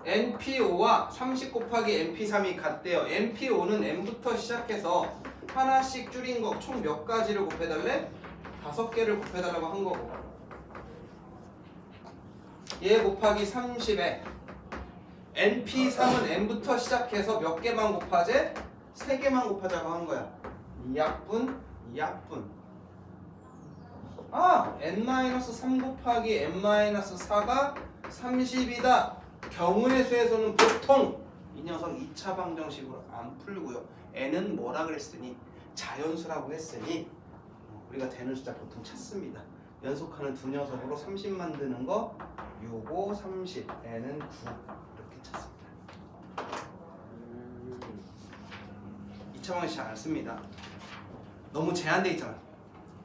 NP5와 30 곱하기 NP3이 같대요. NP5는 N부터 시작해서 하나씩 줄인 거 총 몇 가지를 곱해달래? 5개를 곱해달라고 한 거고, 얘 곱하기 30에 NP3은 N부터 시작해서 몇 개만 곱하지? 3개만 곱하자고 한 거야. 2학분, 2학분. 아! N-3 곱하기 N-4가 30이다. 경우의 수에서는 보통 이 녀석 2차 방정식으로 안 풀고요. N은 뭐라 그랬으니? 자연수라고 했으니 우리가 되는 숫자 보통 찾습니다. 연속하는 두 녀석으로 30 만드는 거 6, 5, 30, N은 9 이렇게 찾습니다. 2차 방정식 잘 안 씁니다. 너무 제한돼 있잖아.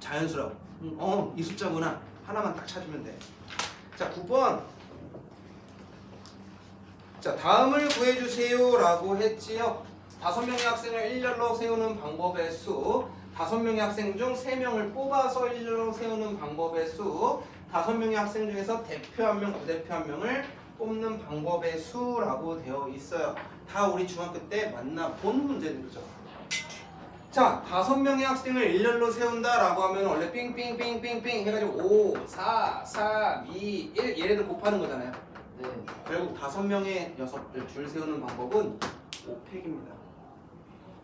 자연수라고. 이 숫자구나. 하나만 딱 찾으면 돼. 자, 9번. 자, 다음을 구해주세요 라고 했지요. 5명의 학생을 일렬로 세우는 방법의 수, 5명의 학생 중 3명을 뽑아서 일렬로 세우는 방법의 수, 5명의 학생 중에서 대표 1명, 부대표 1명을 뽑는 방법의 수라고 되어 있어요. 다 우리 중학교 때 만나본 문제들이죠. 자, 5명의 학생을 일렬로 세운다라고 하면 원래 삥삥삥삥삥 해가지고 5, 4, 3, 2, 1 얘네들 곱하는 거잖아요. 네. 결국 5명의 녀석들 줄 세우는 방법은 5팩입니다.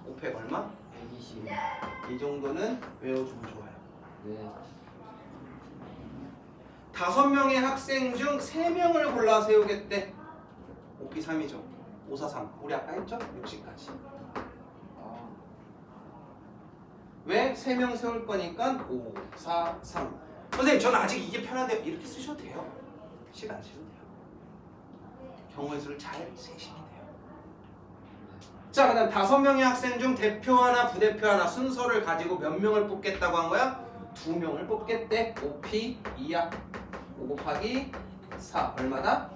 5팩 얼마? 120. 이 정도는 외워주면 좋아요. 네. 5명의 학생 중 3명을 골라 세우겠대. 5P 3이죠. 5, 4, 3. 우리 아까 했죠? 60까지. 왜? 3명 세울 거니까 5, 4, 3. 선생님, 저는 아직 이게 편한데 이렇게 쓰셔도 돼요. 시간 쓰셔도 돼요. 경우의 수를 잘 세시면 돼요. 자, 그 다음 5명의 학생 중 대표 하나, 부대표 하나 순서를 가지고 몇 명을 뽑겠다고 한 거야? 2명을 뽑겠대. 5P 2야. 5 곱하기 4 얼마다?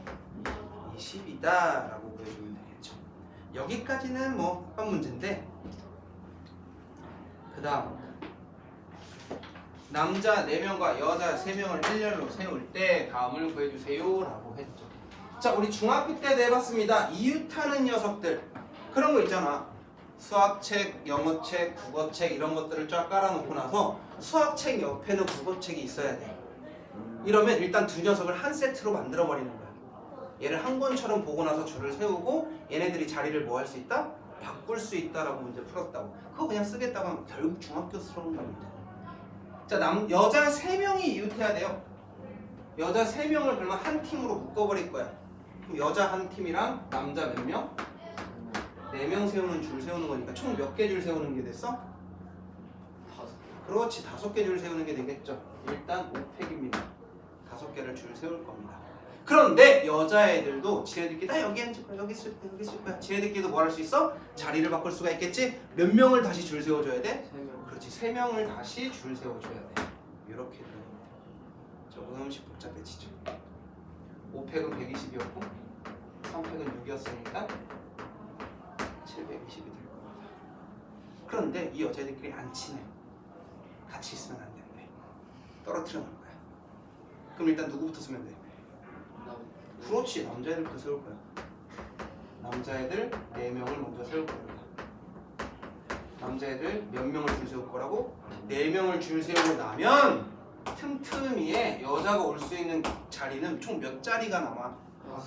20이다 라고 보여주면 되겠죠. 여기까지는 뭐 한 문제인데, 그 다음 남자 4명과 여자 3명을 일렬로 세울 때 다음을 구해주세요 라고 했죠. 자, 우리 중학교 때 내봤습니다. 이웃하는 녀석들 그런 거 있잖아. 수학책, 영어책, 국어책 이런 것들을 쫙 깔아놓고 나서 수학책 옆에는 국어책이 있어야 돼. 이러면 일단 두 녀석을 한 세트로 만들어 버리는 거야. 얘를 한 권처럼 보고 나서 줄을 세우고 얘네들이 자리를 뭐 할 수 있다? 바꿀 수 있다라고 문제 풀었다고. 그거 그냥 쓰겠다고 하면 결국 중학교스러운 겁니다. 자, 여자 3명이 이웃해야 돼요. 여자 3명을 그러면 한 팀으로 묶어버릴 거야. 그럼 여자 한 팀이랑 남자 몇 명? 4명 세우는 줄 세우는 거니까 총 몇 개 줄 세우는 게 됐어? 5. 그렇지, 5개 줄 세우는 게 되겠죠. 일단 5팩입니다. 5개를 줄 세울 겁니다. 그런데 여자애들도 지네들끼리 나 여기 앉을 거야, 여기 있을 거야, 여기 있을 거야. 지네들끼리도 뭐 할 수 있어? 자리를 바꿀 수가 있겠지? 몇 명을 다시 줄 세워줘야 돼? 3명. 그렇지, 3명을 다시 줄 세워줘야 돼. 이렇게 돼요. 조금씩 복잡해지죠. 5팩은 120이었고 3팩은 6이었으니까 720이 될 겁니다. 그런데 이 여자애들끼리 안 친해. 같이 있으면 안 된대. 떨어뜨려 놓을 거야. 그럼 일단 누구부터 쓰면 돼? 그렇지, 남자애들부터 세울 거야. 남자애들 4명을 먼저 세울 겁니다. 남자애들 몇 명을 줄 세울 거라고? 4명을 줄 세우고 나면 틈틈이에 여자가 올 수 있는 자리는 총 몇 자리가 남아?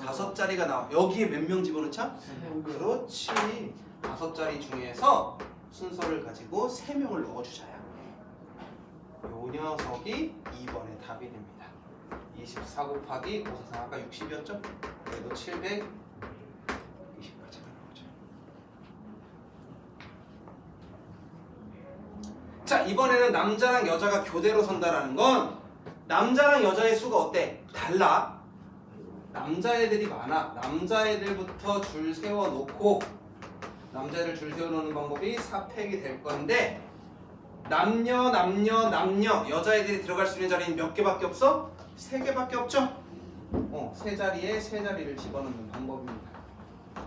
5자리가 나와. 여기에 몇 명 집어넣자? 그렇지. 5자리 중에서 순서를 가지고 3명을 넣어주자야. 요 녀석이 2번의 답이 됩니다. 24 곱하기 543 아까 60이었죠? 그래도 720까지가 나오죠. 자, 이번에는 남자랑 여자가 교대로 선다라는 건 남자랑 여자의 수가 어때? 달라. 남자애들이 많아. 남자애들부터 줄 세워놓고 남자애들 줄 세워놓는 방법이 4팩이 될 건데 남녀 여자애들이 들어갈 수 있는 자리는 몇 개밖에 없어? 3개밖에 없죠? 3자리에 3자리를 집어넣는 방법입니다.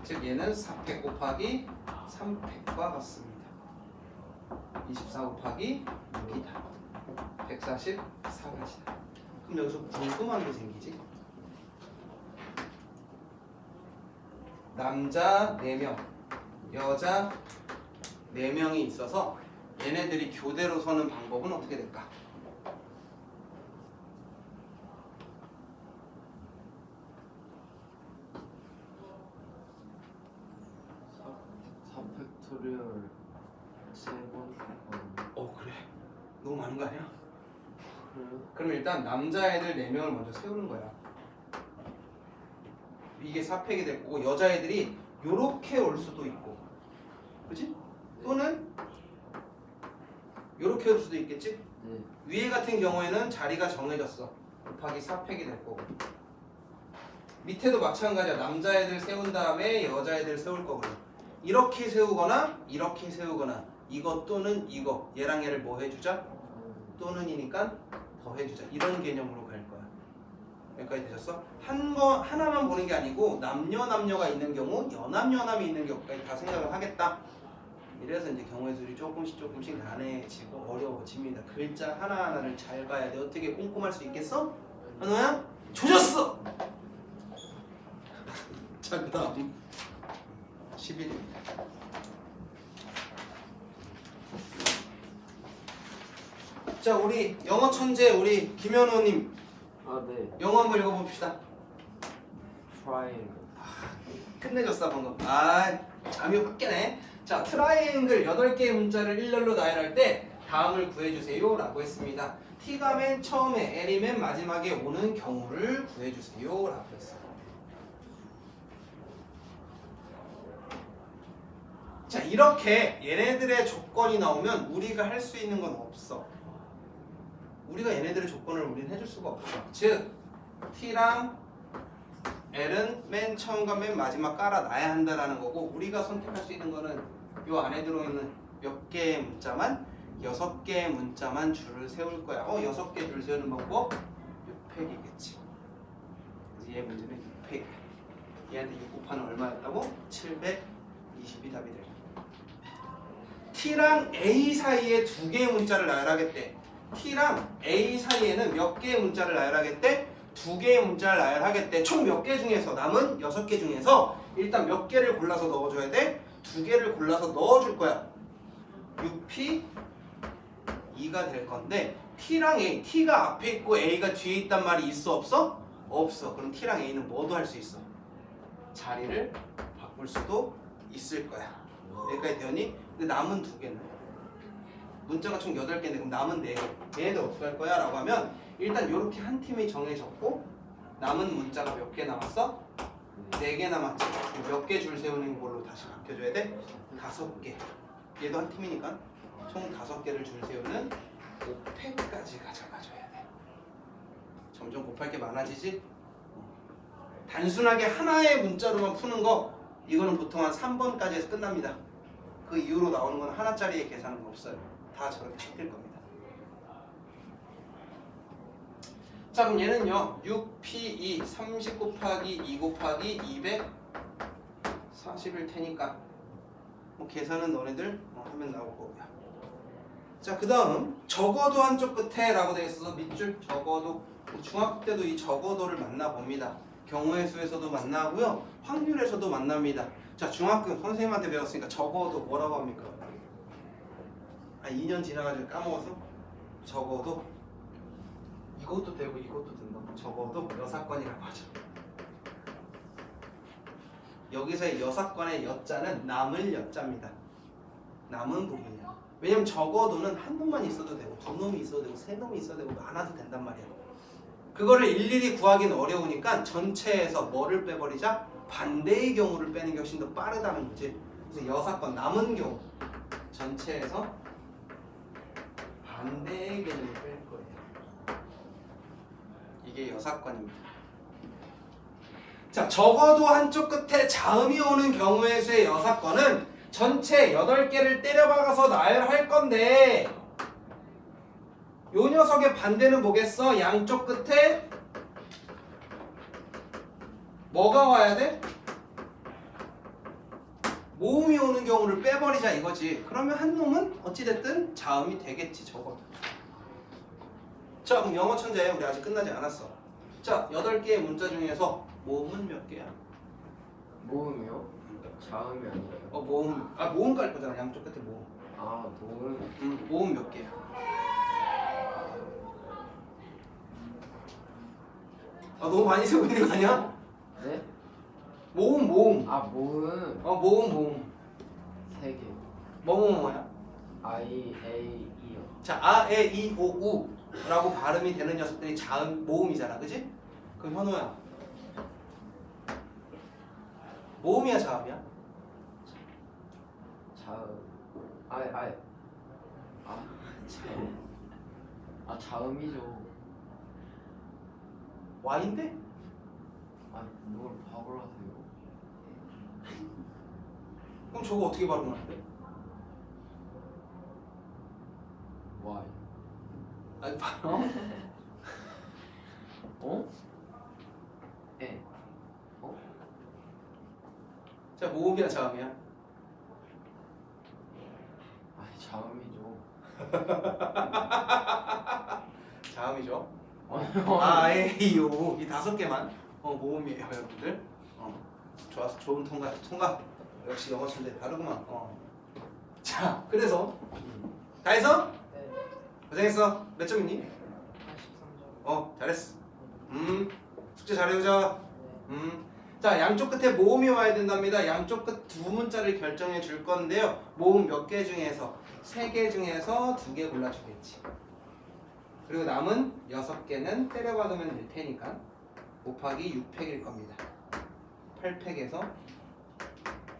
즉 얘는 4팩 곱하기 3팩과 같습니다. 24 곱하기 6이다. 144가지다. 그럼 여기서 궁금한 게 생기지? 남자 4명, 여자 4명이 있어서 얘네들이 교대로 서는 방법은 어떻게 될까? 4팩토리얼 3번. 그래. 너무 많은 거 아니야? 그래요? 그럼 일단 남자애들 4명을 먼저 세우는 거야. 이게 4팩이 될 거고 여자애들이 요렇게 올 수도 있고, 그치? 또는 요렇게 올 수도 있겠지? 네. 위에 같은 경우에는 자리가 정해졌어. 곱하기 4팩이 될 거고 밑에도 마찬가지야. 남자애들 세운 다음에 여자애들 세울 거거든. 이렇게 세우거나 이렇게 세우거나 이거 또는 이거 얘랑 얘를 뭐 해주자? 또는이니까 더 해주자. 이런 개념으로 갈 거야. 여기까지 되셨어? 하나만 보는 게 아니고 남녀가 있는 경우 연함이 있는 경우까지 다 생각을 하겠다. 이래서 이제 경우의 수를 조금씩 난해지고 어려워집니다. 글자 하나하나를 잘 봐야 돼. 어떻게 꼼꼼할 수 있겠어? 한호야? 조졌어! 자, 그 다음 11입니다. 자, 우리 영어 천재 우리 김현우님 아, 네. 영어 한번 읽어봅시다. 트라이앵글. 끝내줬어 방금. 잠이 확 깨네. 자, 트라이앵글 8개의 문자를 일렬로 나열할 때 다음을 구해주세요 라고 했습니다. T가 맨 처음에 L이 맨 마지막에 오는 경우를 구해주세요 라고 했어요. 자, 이렇게 얘네들의 조건이 나오면 우리가 할 수 있는 건 없어. 우리가 얘네들의 조건을 우리는 해줄 수가 없어. 즉 T랑 L은 맨 처음과 맨 마지막 깔아놔야 한다라는 거고, 우리가 선택할 수 있는 거는 요 안에 들어있는 몇 개의 문자만 6개의 문자만 줄을 세울 거야. 6개 줄 세우는 방법 6팩이겠지. 그래서 얘 문제는 6팩. 얘한테 6 곱하면 얼마였다고? 720이 답이 될 거야. T랑 A 사이에 2개의 문자를 나열하겠대. T랑 A 사이에는 몇 개의 문자를 나열하겠대? 2개의 문자를 나열하겠대. 총 몇 개 중에서 남은 6개 중에서 일단 몇 개를 골라서 넣어줘야 돼? 2개를 골라서 넣어줄 거야. 6P 2가 될 건데 T랑 A, T가 앞에 있고 A가 뒤에 있단 말이 있어 없어? 없어. 그럼 T랑 A는 뭐도 할 수 있어? 자리를 바꿀 수도 있을 거야. 여기까지 되었니? 근데 남은 2개는 문자가 총 8개인데 그럼 남은 4개. 얘네들 어떻게 할 거야? 라고 하면 일단 이렇게 한 팀이 정해졌고 남은 문자가 몇 개 남았어? 4개 남았지. 몇 개 줄 세우는 걸로 다시 바뀌어줘야 돼? 5개. 얘도 한 팀이니까 총 5개를 줄 세우는 5팩까지 가져가줘야 돼. 점점 곱할 게 많아지지? 단순하게 하나의 문자로만 푸는 거 이거는 보통 한 3번까지 해서 끝납니다. 그 이후로 나오는 건 하나짜리의 계산은 없어요. 다 저렇게 섞일 겁니다. 자, 그럼 얘는요 6P2 30 곱하기 2 곱하기 240일 테니까 뭐 계산은 너네들 하면 나올 거고요. 자, 그 다음 적어도 한쪽 끝에 라고 되어 있어서 밑줄 적어도. 중학교 때도 이 적어도를 만나봅니다. 경우의 수에서도 만나고요, 확률에서도 만납니다. 자, 중학교 선생님한테 배웠으니까 적어도 뭐라고 합니까? 2년 지나가지고 까먹어서 적어도 이것도 되고 이것도 된다. 적어도 여사건이라고 하죠. 여기서의 여사건의 여자는 남을 여자입니다. 남은 부분이야. 왜냐면 적어도는 한 놈만 있어도 되고 두 놈이 있어도 되고 세 놈이 있어도 되고 많아도 된단 말이야. 그거를 일일이 구하기는 어려우니까 전체에서 뭐를 빼버리자? 반대의 경우를 빼는 게 훨씬 더 빠르다는 거지. 그래서 여사건 남은 경우 전체에서 반대의 경우를 뺄 거예요. 이게 여사건입니다. 자, 적어도 한쪽 끝에 자음이 오는 경우의 수의 여사건은 전체 8개를 때려박아서 나열할 건데 요 녀석의 반대는 뭐겠어? 양쪽 끝에 뭐가 와야 돼? 모음이 오는 경우를 빼버리자 이거지. 그러면 한 놈은 어찌됐든 자음이 되겠지. 적어도. 자, 그럼 영어 천재 우리 아직 끝나지 않았어. 자, 8개의 문자 중에서 모음은 몇 개야? 모음이요? 자음이 아니에요. 모음 깔 거잖아. 양쪽 끝에 모음. 아, 모음. 모음 몇 개야? 너무 많이 세고 있는 거 아니야? 네? 모음. 아, 모음. 모음. 3개. 뭐야? I, A, E요. 자, 아, 에, 이, 오, 우 라고 발음이 되는 녀석들이 자음, 모음이잖아. 그지? 그럼 현호야, 모음이야 자음이야? 자음. 자음이죠. Y인데? 뭘 바보를 하세요? 그럼 저거 어떻게 발음하는데? Y. 아니, 어? 에. 자, 모음이야 자음이야? 자음이죠. 자음이죠. 아니요. 아, 에, 이, 오. 이 5개만 모음이에요, 여러분들. 좋았어. 좋은 통과. 역시 영어 천재 다르구만. 자, 그래서 다 했어? 네. 고생했어. 몇 점이니? 83점. 잘했어. 숙제 잘해오자. 자, 양쪽 끝에 모음이 와야 된답니다. 양쪽 끝 두 문자를 결정해 줄 건데요. 모음 몇 개 중에서 3개 중에서 2개 골라주겠지. 그리고 남은 6개는 때려박으면 될 테니까 곱하기 6팩일 겁니다. 8팩에서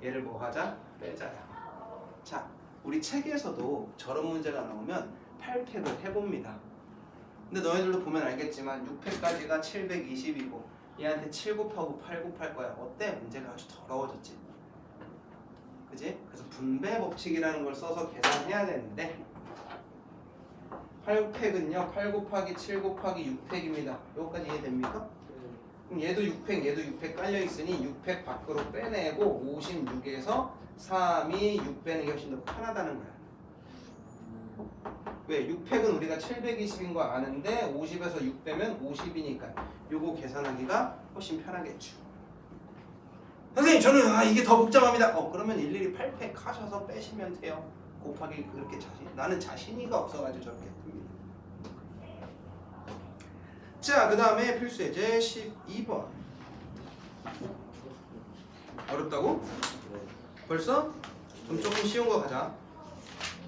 얘를 뭐 하자? 빼자야. 자, 우리 책에서도 저런 문제가 나오면 8팩을 해봅니다. 근데 너희들도 보면 알겠지만 6팩까지가 720이고 얘한테 7 곱하고 8 곱할 거야. 어때? 문제가 아주 더러워졌지. 그지? 그래서 분배 법칙이라는 걸 써서 계산해야 되는데 8팩은요 8 곱하기 7 곱하기 6팩입니다. 이거까지 이해됩니까? 그럼 얘도 6팩 깔려 있으니 6팩 밖으로 빼내고 56에서 3이 6 빼는 게 훨씬 더 편하다는 거야. 왜? 6팩은 우리가 720인 거 아는데 50에서 6 빼면 50이니까 요거 계산하기가 훨씬 편하겠죠. 선생님 저는 이게 더 복잡합니다. 그러면 일일이 8팩 하셔서 빼시면 돼요. 곱하기 그렇게 나는 자신이가 없어가지고 저렇게 듭니다. 자, 그 다음에 필수 예제 12번. 어렵다고? 네. 벌써? 그럼 조금 쉬운 거 가자.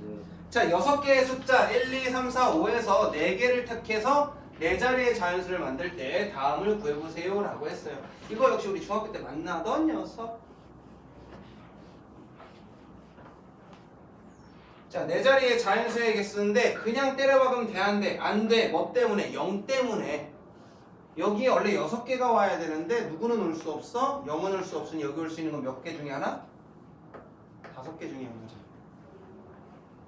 네. 자, 6개의 숫자 1, 2, 3, 4, 5에서 4개를 택해서 4자리의 자연수를 만들 때 다음을 구해보세요 라고 했어요. 이거 역시 우리 중학교 때 만나던 녀석. 자, 4자리의 자연수의 개수인데 그냥 때려박으면 돼, 안 돼? 안 돼. 뭐 때문에? 0 때문에. 여기에 원래 6개가 와야 되는데 누구는 올 수 없어? 0은 올 수 없으니 여기 올 수 있는 건 몇 개 중에 하나? 5개 중에 하나죠.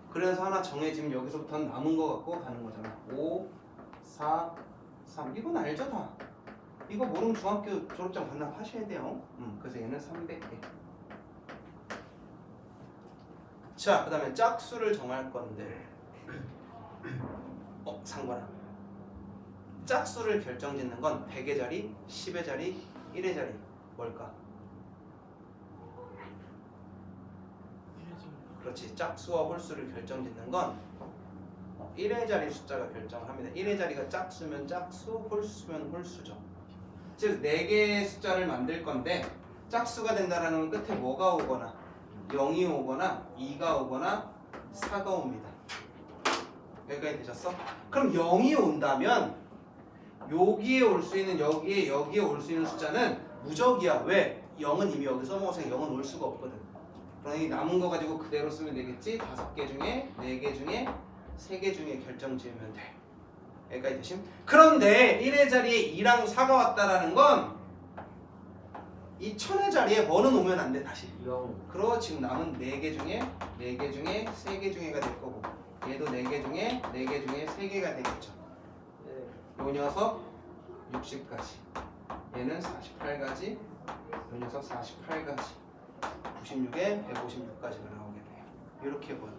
그래서 하나 정해지면 여기서부터는 남은 거 갖고 가는 거잖아. 5, 4, 3. 이건 알죠 다. 이거 모르면 중학교 졸업장 반납하셔야 돼요. 그래서 얘는 300개. 자, 그 다음에 짝수를 정할 건데 상관아. 짝수를 결정짓는 건 100의 자리, 10의 자리, 1의 자리 뭘까? 그렇지. 짝수와 홀수를 결정짓는 건 1의 자리 숫자가 결정을 합니다. 1의 자리가 짝수면 짝수, 홀수면 홀수죠. 즉 4개의 숫자를 만들 건데 짝수가 된다라는 건 끝에 뭐가 오거나 0이 오거나 2가 오거나 4가 옵니다. 여기까지 되셨어? 그럼 0이 온다면 여기에 올 수 있는 여기에 올 수 있는 숫자는 무적이야. 왜? 0은 이미 여기 써먹어서 0은 올 수가 없거든. 그러니 남은 거 가지고 그대로 쓰면 되겠지. 5개 중에 4개 중에 3개 중에 결정 지으면 돼. 여기까지 되심? 그런데 1의 자리에 2랑 4가 왔다라는 건 이 1000의 자리에 뭐는 오면 안 돼 다시. 0. 그럼 지금 남은 4개 중에 4개 중에 3개 중에가 될 거고 얘도 4개 중에 4개 중에 3개가 되겠죠. 요 녀석 60가지, 얘는 48가지, 요 녀석 48가지, 96에 156가지가 나오겠네요. 이렇게 보여요.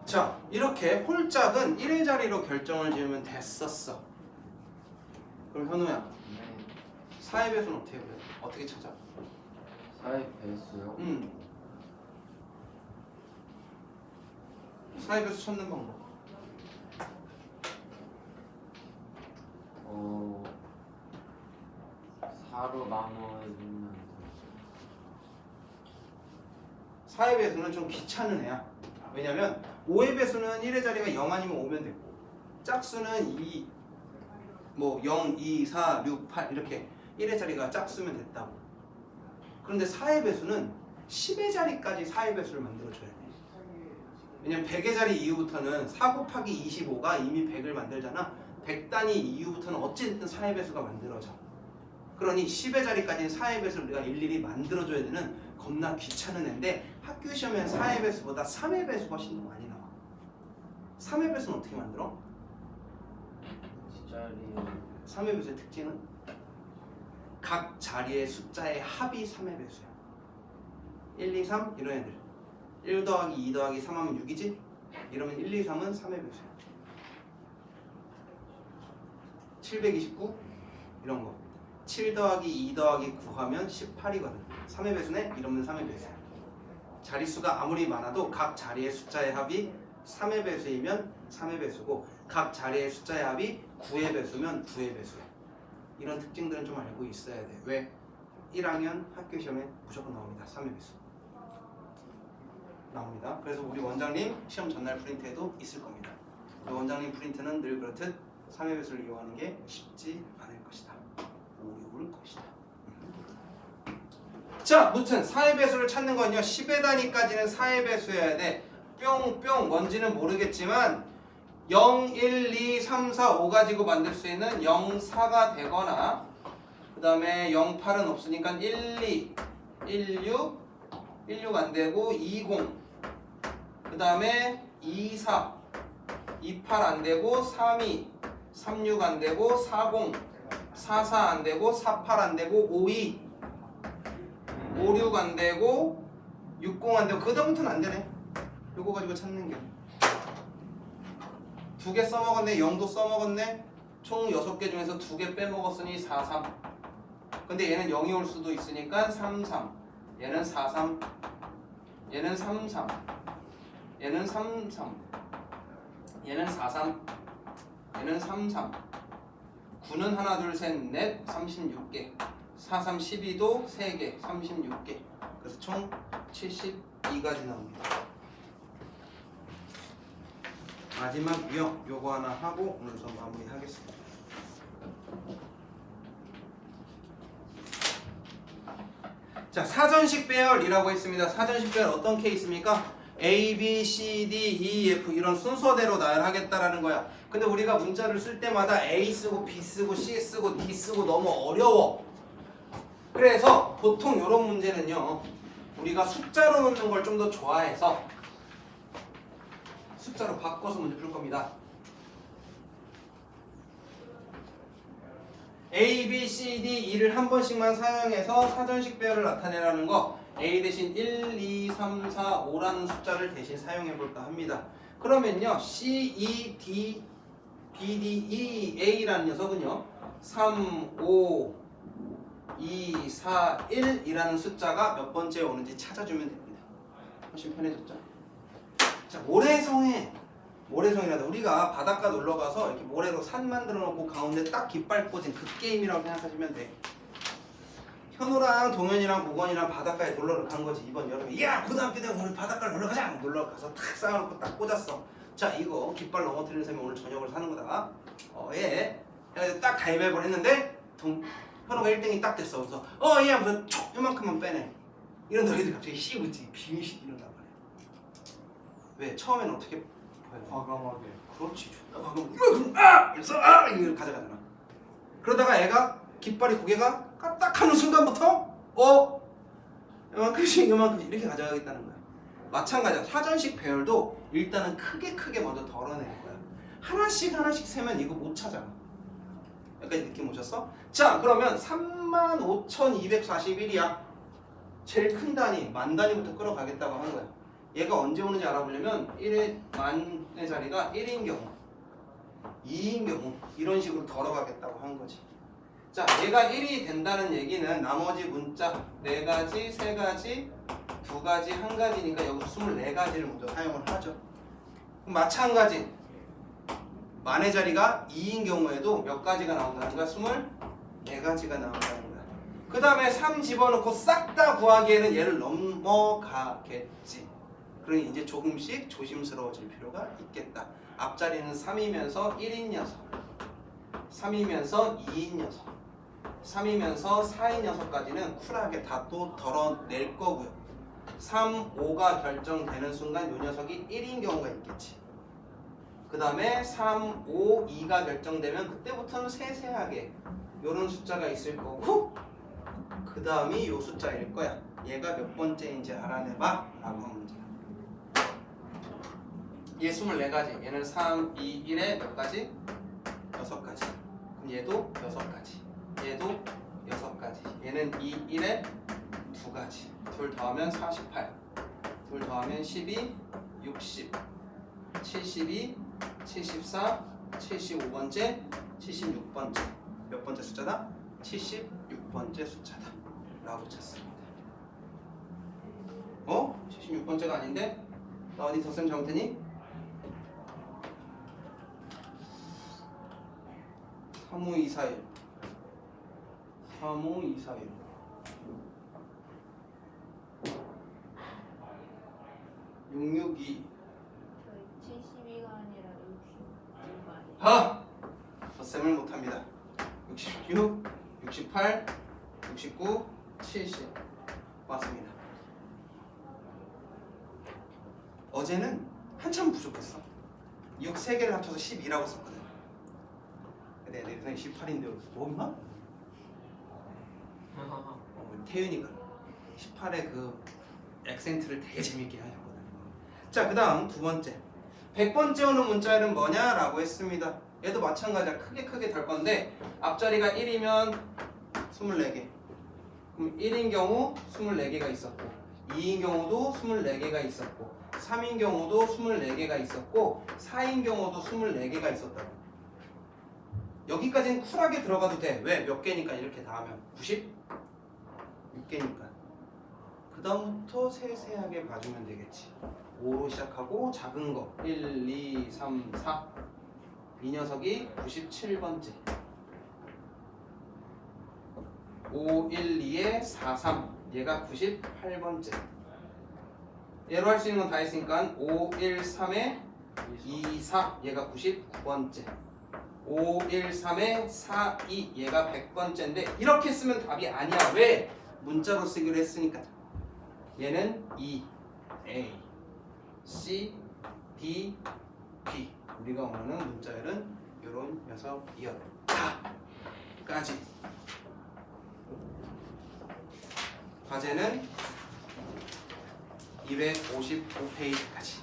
자, 이렇게 홀짝은 1의 자리로 결정을 지으면 됐었어. 그럼 현우야, 네. 4의 배수는 어떻게 해요? 어떻게 찾아? 4의 배수요? 4의 배수 찾는 방법. 4로 나눠주면 4의 배수는 좀 귀찮은 애야. 왜냐면 5의 배수는 1의 자리가 0 아니면 5면 되고 짝수는 2, 0, 2, 4, 6, 8 이렇게 1의 자리가 짝수면 됐다고. 그런데 4의 배수는 10의 자리까지 4의 배수를 만들어줘야 돼. 왜냐면 100의 자리 이후부터는 4 곱하기 25가 이미 100을 만들잖아. 100단위 이후부터는 어찌됐든 4의 배수가 만들어져. 그러니 10의 자리까지는 4의 배수를 우리가 일일이 만들어줘야 되는 겁나 귀찮은 애인데 학교 시험엔 4의 배수보다 3의 배수가 훨씬 더 많이 나와. 3의 배수는 어떻게 만들어? 뒷자리 3의 배수의 특징은 각 자리의 숫자의 합이 3의 배수야. 1, 2, 3 이런 애들 1 더하기 2 더하기 3 하면 6이지? 이러면 1, 2, 3은 3의 배수야. 729 이런 거 7 더하기 2 더하기 9 하면 18이거든. 3의 배수네? 이러면 3의 배수야. 자릿수가 아무리 많아도 각 자리의 숫자의 합이 3의 배수이면 3의 배수고 각 자리의 숫자의 합이 9의 배수면 9의 배수야. 이런 특징들은 좀 알고 있어야 돼. 왜? 1학년 학교 시험에 무조건 나옵니다. 3의 배수 나옵니다. 그래서 우리 원장님 시험 전날 프린트에도 있을 겁니다. 우리 원장님 프린트는 늘 그렇듯 3의 배수를 이용하는 게 쉽지 않을 것이다. 어려울 것이다. 자, 무튼 4의 배수를 찾는 건요 10의 단위까지는 4의 배수여야 돼. 뿅뿅 뭔지는 모르겠지만 0, 1, 2, 3, 4, 5 가지고 만들 수 있는 0, 4가 되거나 그 다음에 0, 8은 없으니까 1, 2, 1, 6 안 되고 20 그 다음에 2, 4 2, 8 안 되고 3, 2 3, 6 안 되고 4, 0 4, 4 안 되고 4, 8 안 되고 5, 2 5, 6 안 되고 6, 0 안 되고 그 다음부터는 안 되네. 요거 가지고 찾는 게 2개 써먹었네. 0도 써먹었네. 총 6개 중에서 2개 빼먹었으니 4, 3 근데 얘는 0이 올 수도 있으니까 3, 3 얘는 4, 3 얘는 3, 3 얘는 3, 3 얘는 4, 3 얘는 3, 3 9는 하나, 둘, 셋, 넷 36개 4, 3, 12도 3개 36개 그래서 총 72가지 나옵니다. 마지막 유형 요거 하나 하고 오늘 수업 마무리하겠습니다. 자, 사전식 배열이라고 했습니다. 사전식 배열 어떤 케이스입니까? A, B, C, D, E, F 이런 순서대로 나열하겠다라는 거야. 근데 우리가 문자를 쓸 때마다 A 쓰고 B 쓰고 C 쓰고 D 쓰고 너무 어려워. 그래서 보통 이런 문제는요, 우리가 숫자로 놓는 걸 좀 더 좋아해서 숫자로 바꿔서 문제 풀 겁니다. A, B, C, D, E를 한 번씩만 사용해서 사전식 배열을 나타내라는 거. A 대신 1, 2, 3, 4, 5라는 숫자를 대신 사용해 볼까 합니다. 그러면요, C, E, D, B, D, E, A라는 녀석은요 3, 5, 2, 4, 1이라는 숫자가 몇 번째에 오는지 찾아주면 됩니다. 훨씬 편해졌죠? 자, 모래성이라도 우리가 바닷가 놀러가서 이렇게 모래로 산 만들어 놓고 가운데 딱 깃발 꽂은 그 게임이라고 생각하시면 돼. 현우랑 동현이랑 보건이랑 바닷가에 놀러를 간 거지. 이번 여름에 야 고등학교 때 우리 바닷가를 놀러 가자. 놀러 가서 탁 쌓아놓고 딱 꽂았어. 자, 이거 깃발 넘어뜨리는 사람이 오늘 저녁을 사는 거다. 예. 그래서 딱 가위바위보를 했는데 현우가 1등이 딱 됐어. 그래서 얘 무슨 촉 요만큼만 빼내. 이런 너희들 갑자기 씌우지 비밀식 이런단 말이야. 왜? 처음에는 어떻게 보여요? 과감하게. 그렇지. 존나 과감하게 그래서 이걸 가져가잖아. 그러다가 애가 깃발이 고개가 까딱하는 순간부터 요만큼씩 이렇게 가져가겠다는 거야. 마찬가지야. 사전식 배열도 일단은 크게 먼저 덜어낼 거야. 하나씩 세면 이거 못 찾아. 여기까지 느낌 오셨어? 자, 그러면 35,241이야. 제일 큰 단위, 만 단위부터 끌어가겠다고 하는 거야. 얘가 언제 오는지 알아보려면 1의 만의 자리가 1인 경우, 2인 경우 이런 식으로 덜어가겠다고 한 거지. 자, 얘가 1이 된다는 얘기는 나머지 문자 4가지, 3가지, 2가지, 1가지니까 여기서 24가지를 먼저 사용을 하죠. 그럼 마찬가지 만의 자리가 2인 경우에도 몇 가지가 나온다는 거야? 24가지가 나온다는 거야. 그 다음에 3 집어넣고 싹 다 구하기에는 얘를 넘어가겠지. 그러니 이제 조금씩 조심스러워질 필요가 있겠다. 앞자리는 3이면서 1인 녀석, 3이면서 2인 녀석, 3이면서 4인 녀석까지는 쿨하게 다 또 덜어낼 거고요. 3, 5가 결정되는 순간 이 녀석이 1인 경우가 있겠지. 그 다음에 3, 5, 2가 결정되면 그때부터는 세세하게 이런 숫자가 있을 거고, 그 다음이 이 숫자일 거야. 얘가 몇 번째인지 알아내봐 라고 하면 문제야. 얘 24가지, 얘는 3, 2, 1에 몇 가지? 6가지. 그럼 얘도 6가지, 얘도 6가지. 얘는 2, 1에 2가지. 둘 더하면 48, 둘 더하면 12, 60, 72, 74, 75번째, 76번째. 몇 번째 숫자다? 76번째 숫자다 라고 찾습니다. 76번째가 아닌데? 나 어디 덧셈 잘못했니? 35241 35241 662 저희 72가 아니라 66가 아니라. 하! 덧셈을 못합니다. 66, 68, 69, 70 맞습니다. 어제는 한참 부족했어. 6 3개를 합쳐서 12라고 썼거든. 근데 내 생각에 18인데 뭐 임마? 태윤이가 18의 그 액센트를 되게 재밌게 하셨거든. 자, 그 다음 두 번째 100번째 오는 문자열은 뭐냐? 라고 했습니다. 얘도 마찬가지야. 크게 될 건데 앞자리가 1이면 24개. 그럼 1인 경우 24개가 있었고, 2인 경우도 24개가 있었고, 3인 경우도 24개가 있었고, 4인 경우도 24개가 있었다고. 여기까지는 쿨하게 들어가도 돼. 왜? 몇 개니까 이렇게 다 하면 96개니까. 그 다음부터 세세하게 봐주면 되겠지. 5로 시작하고 작은 거 1, 2, 3, 4. 이 녀석이 97번째. 5, 1, 2에 4, 3. 얘가 98번째. 얘로 할 수 있는 건 다 했으니까 5, 1, 3에 2, 4. 얘가 99번째. 5, 1, 3에 4, 2. 얘가 100번째인데 이렇게 쓰면 답이 아니야. 왜? 문자로 쓰기로 했으니까. 얘는 2, A. C, D, B. 우리가 원하는 문자열은 이런 녀석이었다까지. 과제는 255페이지까지.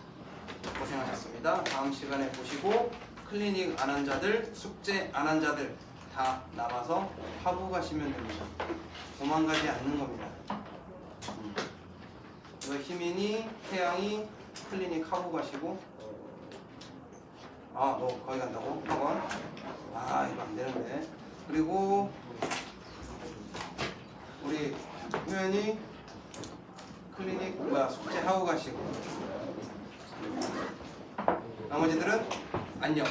고생하셨습니다. 다음 시간에 보시고 클리닉 안 한 자들, 숙제 안 한 자들 다 남아서 하고 가시면 됩니다. 도망가지 않는 겁니다. 이거 희민이, 태양이 클리닉 하고 가시고. 아, 너 거기 간다고? 학원? 아, 이거 안 되는데. 그리고 우리 효연이 클리닉 숙제 하고 가시고. 나머지들은 안녕.